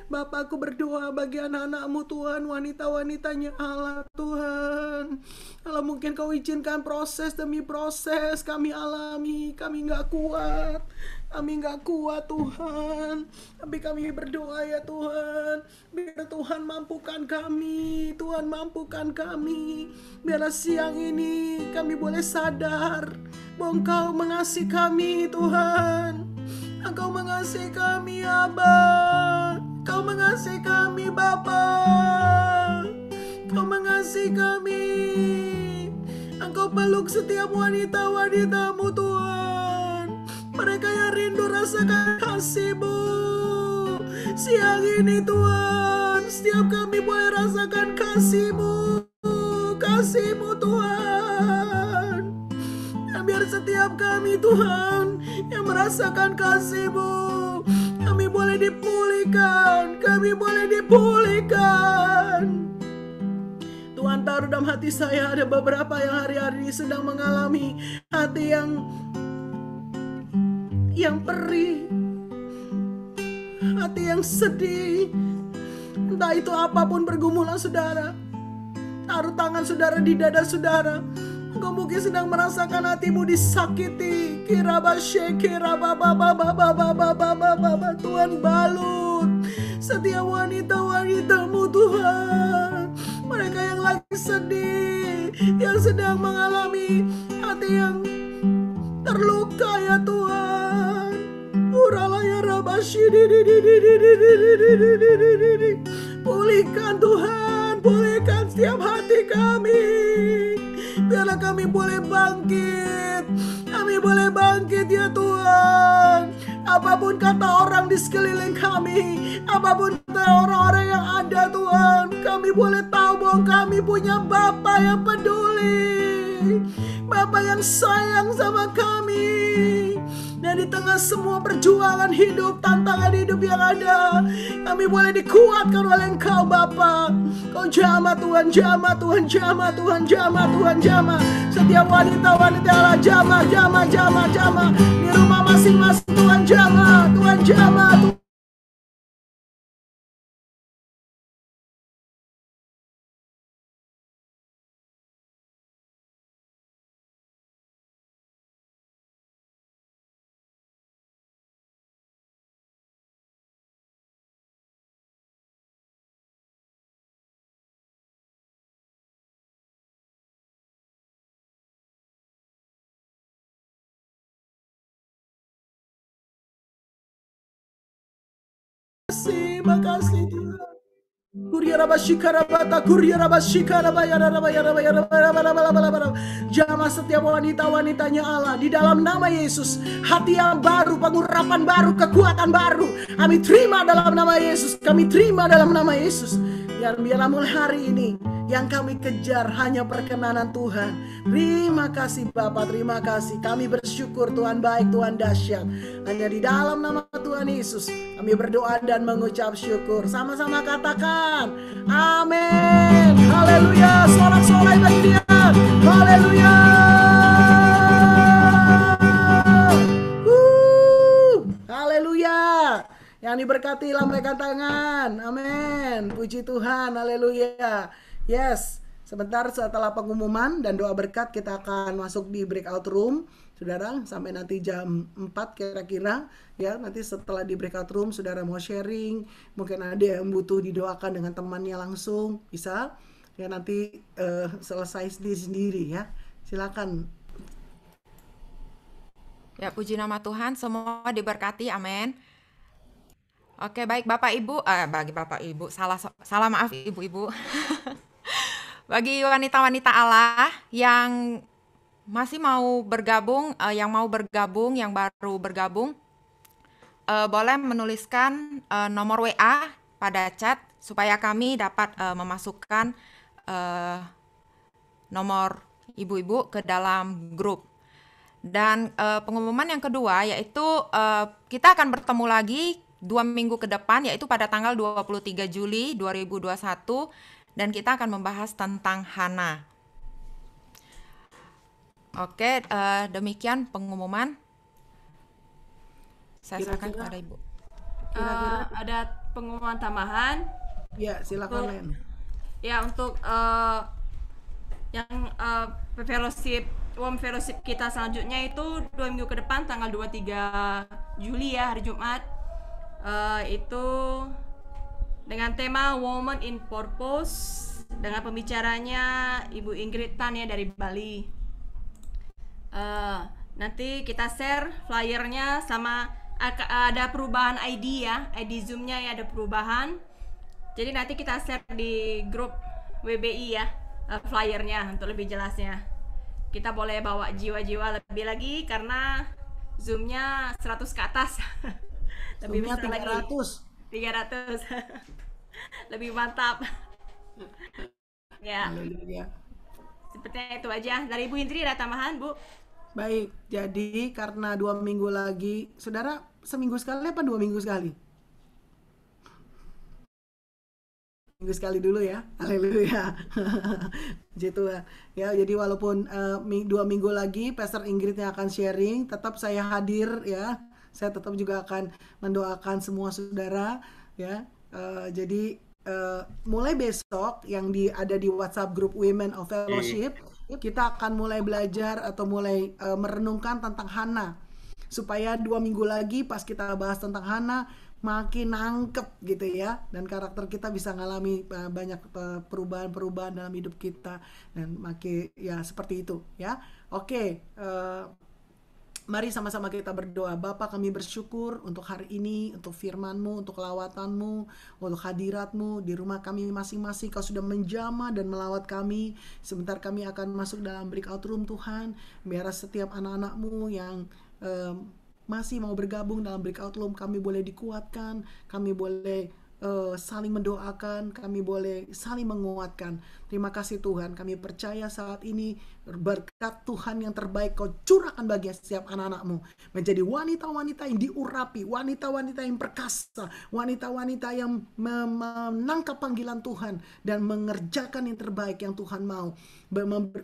Bapakku berdoa bagi anak-anakmu Tuhan, wanita-wanitanya Allah Tuhan. Kalau mungkin kau izinkan proses demi proses kami alami, kami gak kuat. Kami gak kuat Tuhan, tapi kami berdoa ya Tuhan, biar Tuhan mampukan kami, Tuhan mampukan kami, biar siang ini kami boleh sadar bahwa Engkau mengasihi kami Tuhan, Engkau mengasihi kami Aba, Engkau mengasihi kami Bapa, Engkau mengasihi kami, Engkau peluk setiap wanita-wanitamu Tuhan. Mereka yang rindu rasakan kasih-Mu. Siang ini Tuhan, setiap kami boleh rasakan kasih-Mu, kasih-Mu Tuhan. Dan biar setiap kami Tuhan yang merasakan kasih-Mu, kami boleh dipulihkan, kami boleh dipulihkan. Tuhan taruh dalam hati saya ada beberapa yang hari-hari ini sedang mengalami hati yang perih, hati yang sedih. Entah itu apapun pergumulan saudara, taruh tangan saudara di dada saudara. Engkau mungkin sedang merasakan hatimu disakiti. Tuhan balut setiap wanita-wanitamu Tuhan, mereka yang lagi sedih, yang sedang mengalami hati yang terluka ya Tuhan. Pulihkan Tuhan, pulihkan setiap hati kami. Biarlah kami boleh bangkit, kami boleh bangkit ya Tuhan. Apapun kata orang di sekeliling kami, apapun kata orang-orang yang ada Tuhan, kami boleh tahu bahwa kami punya Bapa yang peduli, Bapa yang sayang sama kami. Dan di tengah semua perjuangan hidup, tantangan hidup yang ada, kami boleh dikuatkan oleh Engkau Bapa. Kau jamah Tuhan, jamah Tuhan, jamah Tuhan, jamah Tuhan, jamah. Setiap wanita-wanita Allah jamah, jamah, jamah, jamah. Di rumah masing-masing Tuhan jamah, Tuhan jamah. Makasih Tuhan. Jamah setiap wanita-wanitanya Allah di dalam nama Yesus. Hati yang baru, pengurapan baru, kekuatan baru kami terima dalam nama Yesus. Kami terima dalam nama Yesus. yang biarlah mulai hari ini yang kami kejar hanya perkenanan Tuhan. Terima kasih Bapa, terima kasih. Kami bersyukur Tuhan baik, Tuhan dahsyat. Hanya di dalam nama Tuhan Yesus kami berdoa dan mengucap syukur. Sama-sama katakan amin. Haleluya. Sorak-sorai bagi dia. Haleluya. Haleluya. Yang diberkati lambaikan tangan. Amin. Puji Tuhan. Haleluya. Yes. Sebentar setelah pengumuman dan doa berkat kita akan masuk di breakout room. Saudara, sampai nanti jam 4 kira-kira ya. Nanti setelah di breakout room saudara mau sharing, mungkin ada yang butuh didoakan dengan temannya langsung, bisa ya, nanti selesai sendiri ya. Silakan. Ya, puji nama Tuhan, semua diberkati, amin. Oke, baik Bapak Ibu, bagi Bapak Ibu, salah maaf Ibu-ibu. Bagi wanita-wanita Allah yang masih mau bergabung, yang baru bergabung, boleh menuliskan nomor WA pada chat supaya kami dapat memasukkan nomor ibu-ibu ke dalam grup. Dan pengumuman yang kedua yaitu kita akan bertemu lagi 2 minggu ke depan, yaitu pada tanggal 23 Juli 2021, dan kita akan membahas tentang Hana. Oke, demikian pengumuman. Saya serahkan kepada Ibu. Ada pengumuman tambahan. Ya, silakan Len. Ya, untuk yang fellowship kita selanjutnya itu 2 minggu ke depan, tanggal 23 Juli ya, hari Jumat. Itu dengan tema Woman in Purpose, dengan pembicaranya Ibu Ingrid Tan ya dari Bali. Nanti kita share flyernya, sama ada perubahan ID ya, ID Zoom-nya ya ada perubahan. Jadi nanti kita share di grup WBI ya, flyernya untuk lebih jelasnya. Kita boleh bawa jiwa-jiwa lebih lagi karena Zoom-nya 100 ke atas. Lebih Zoom-nya besar 300. 300. Lebih mantap. Ya. Haleluya. Sepertinya itu aja. Dari Ibu Indri ada tambahan, Bu? Baik, jadi karena 2 minggu lagi, saudara seminggu sekali apa 2 minggu sekali? Minggu sekali dulu ya, haleluya. Gitu ya. Jadi walaupun 2 minggu lagi Pastor Ingrid yang akan sharing, tetap saya hadir ya. Saya tetap juga akan mendoakan semua saudara ya. Jadi mulai besok yang ada di WhatsApp grup Women of Fellowship, kita akan mulai belajar atau mulai merenungkan tentang Hana, supaya 2 minggu lagi pas kita bahas tentang Hana makin nangkep gitu ya, dan karakter kita bisa ngalami banyak perubahan-perubahan dalam hidup kita, dan makin ya seperti itu ya. Oke, mari sama-sama kita berdoa. Bapa, kami bersyukur untuk hari ini, untuk firman-Mu, untuk lawatan-Mu, untuk hadirat-Mu di rumah kami masing-masing. Kau sudah menjamah dan melawat kami. Sebentar kami akan masuk dalam breakout room Tuhan. Biar setiap anak-anak-Mu yang masih mau bergabung dalam breakout room, kami boleh dikuatkan, kami boleh saling mendoakan, kami boleh saling menguatkan. Terima kasih Tuhan, kami percaya saat ini berkat Tuhan yang terbaik Kau curahkan bagi setiap anak-anak-Mu, menjadi wanita-wanita yang diurapi, wanita-wanita yang perkasa, wanita-wanita yang menangkap panggilan Tuhan dan mengerjakan yang terbaik yang Tuhan mau.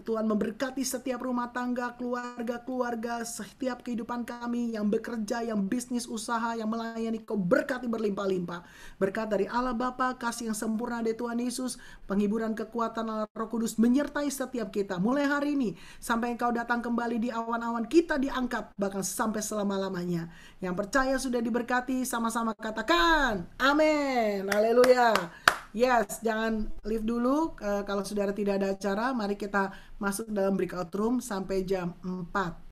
Tuhan memberkati setiap rumah tangga, keluarga-keluarga, setiap kehidupan kami yang bekerja, yang bisnis usaha, yang melayani. Kau berkati berlimpah-limpah. Berkat dari Allah Bapa, kasih yang sempurna dari Tuhan Yesus, penghiburan kekuatan Allah Roh Kudus menyertai setiap kita mulai hari ini sampai Engkau datang kembali di awan-awan, kita diangkat bahkan sampai selama-lamanya. Yang percaya sudah diberkati, sama-sama katakan amin. Haleluya. Yes, jangan leave dulu. Kalau saudara tidak ada acara, mari kita masuk dalam breakout room sampai jam 4.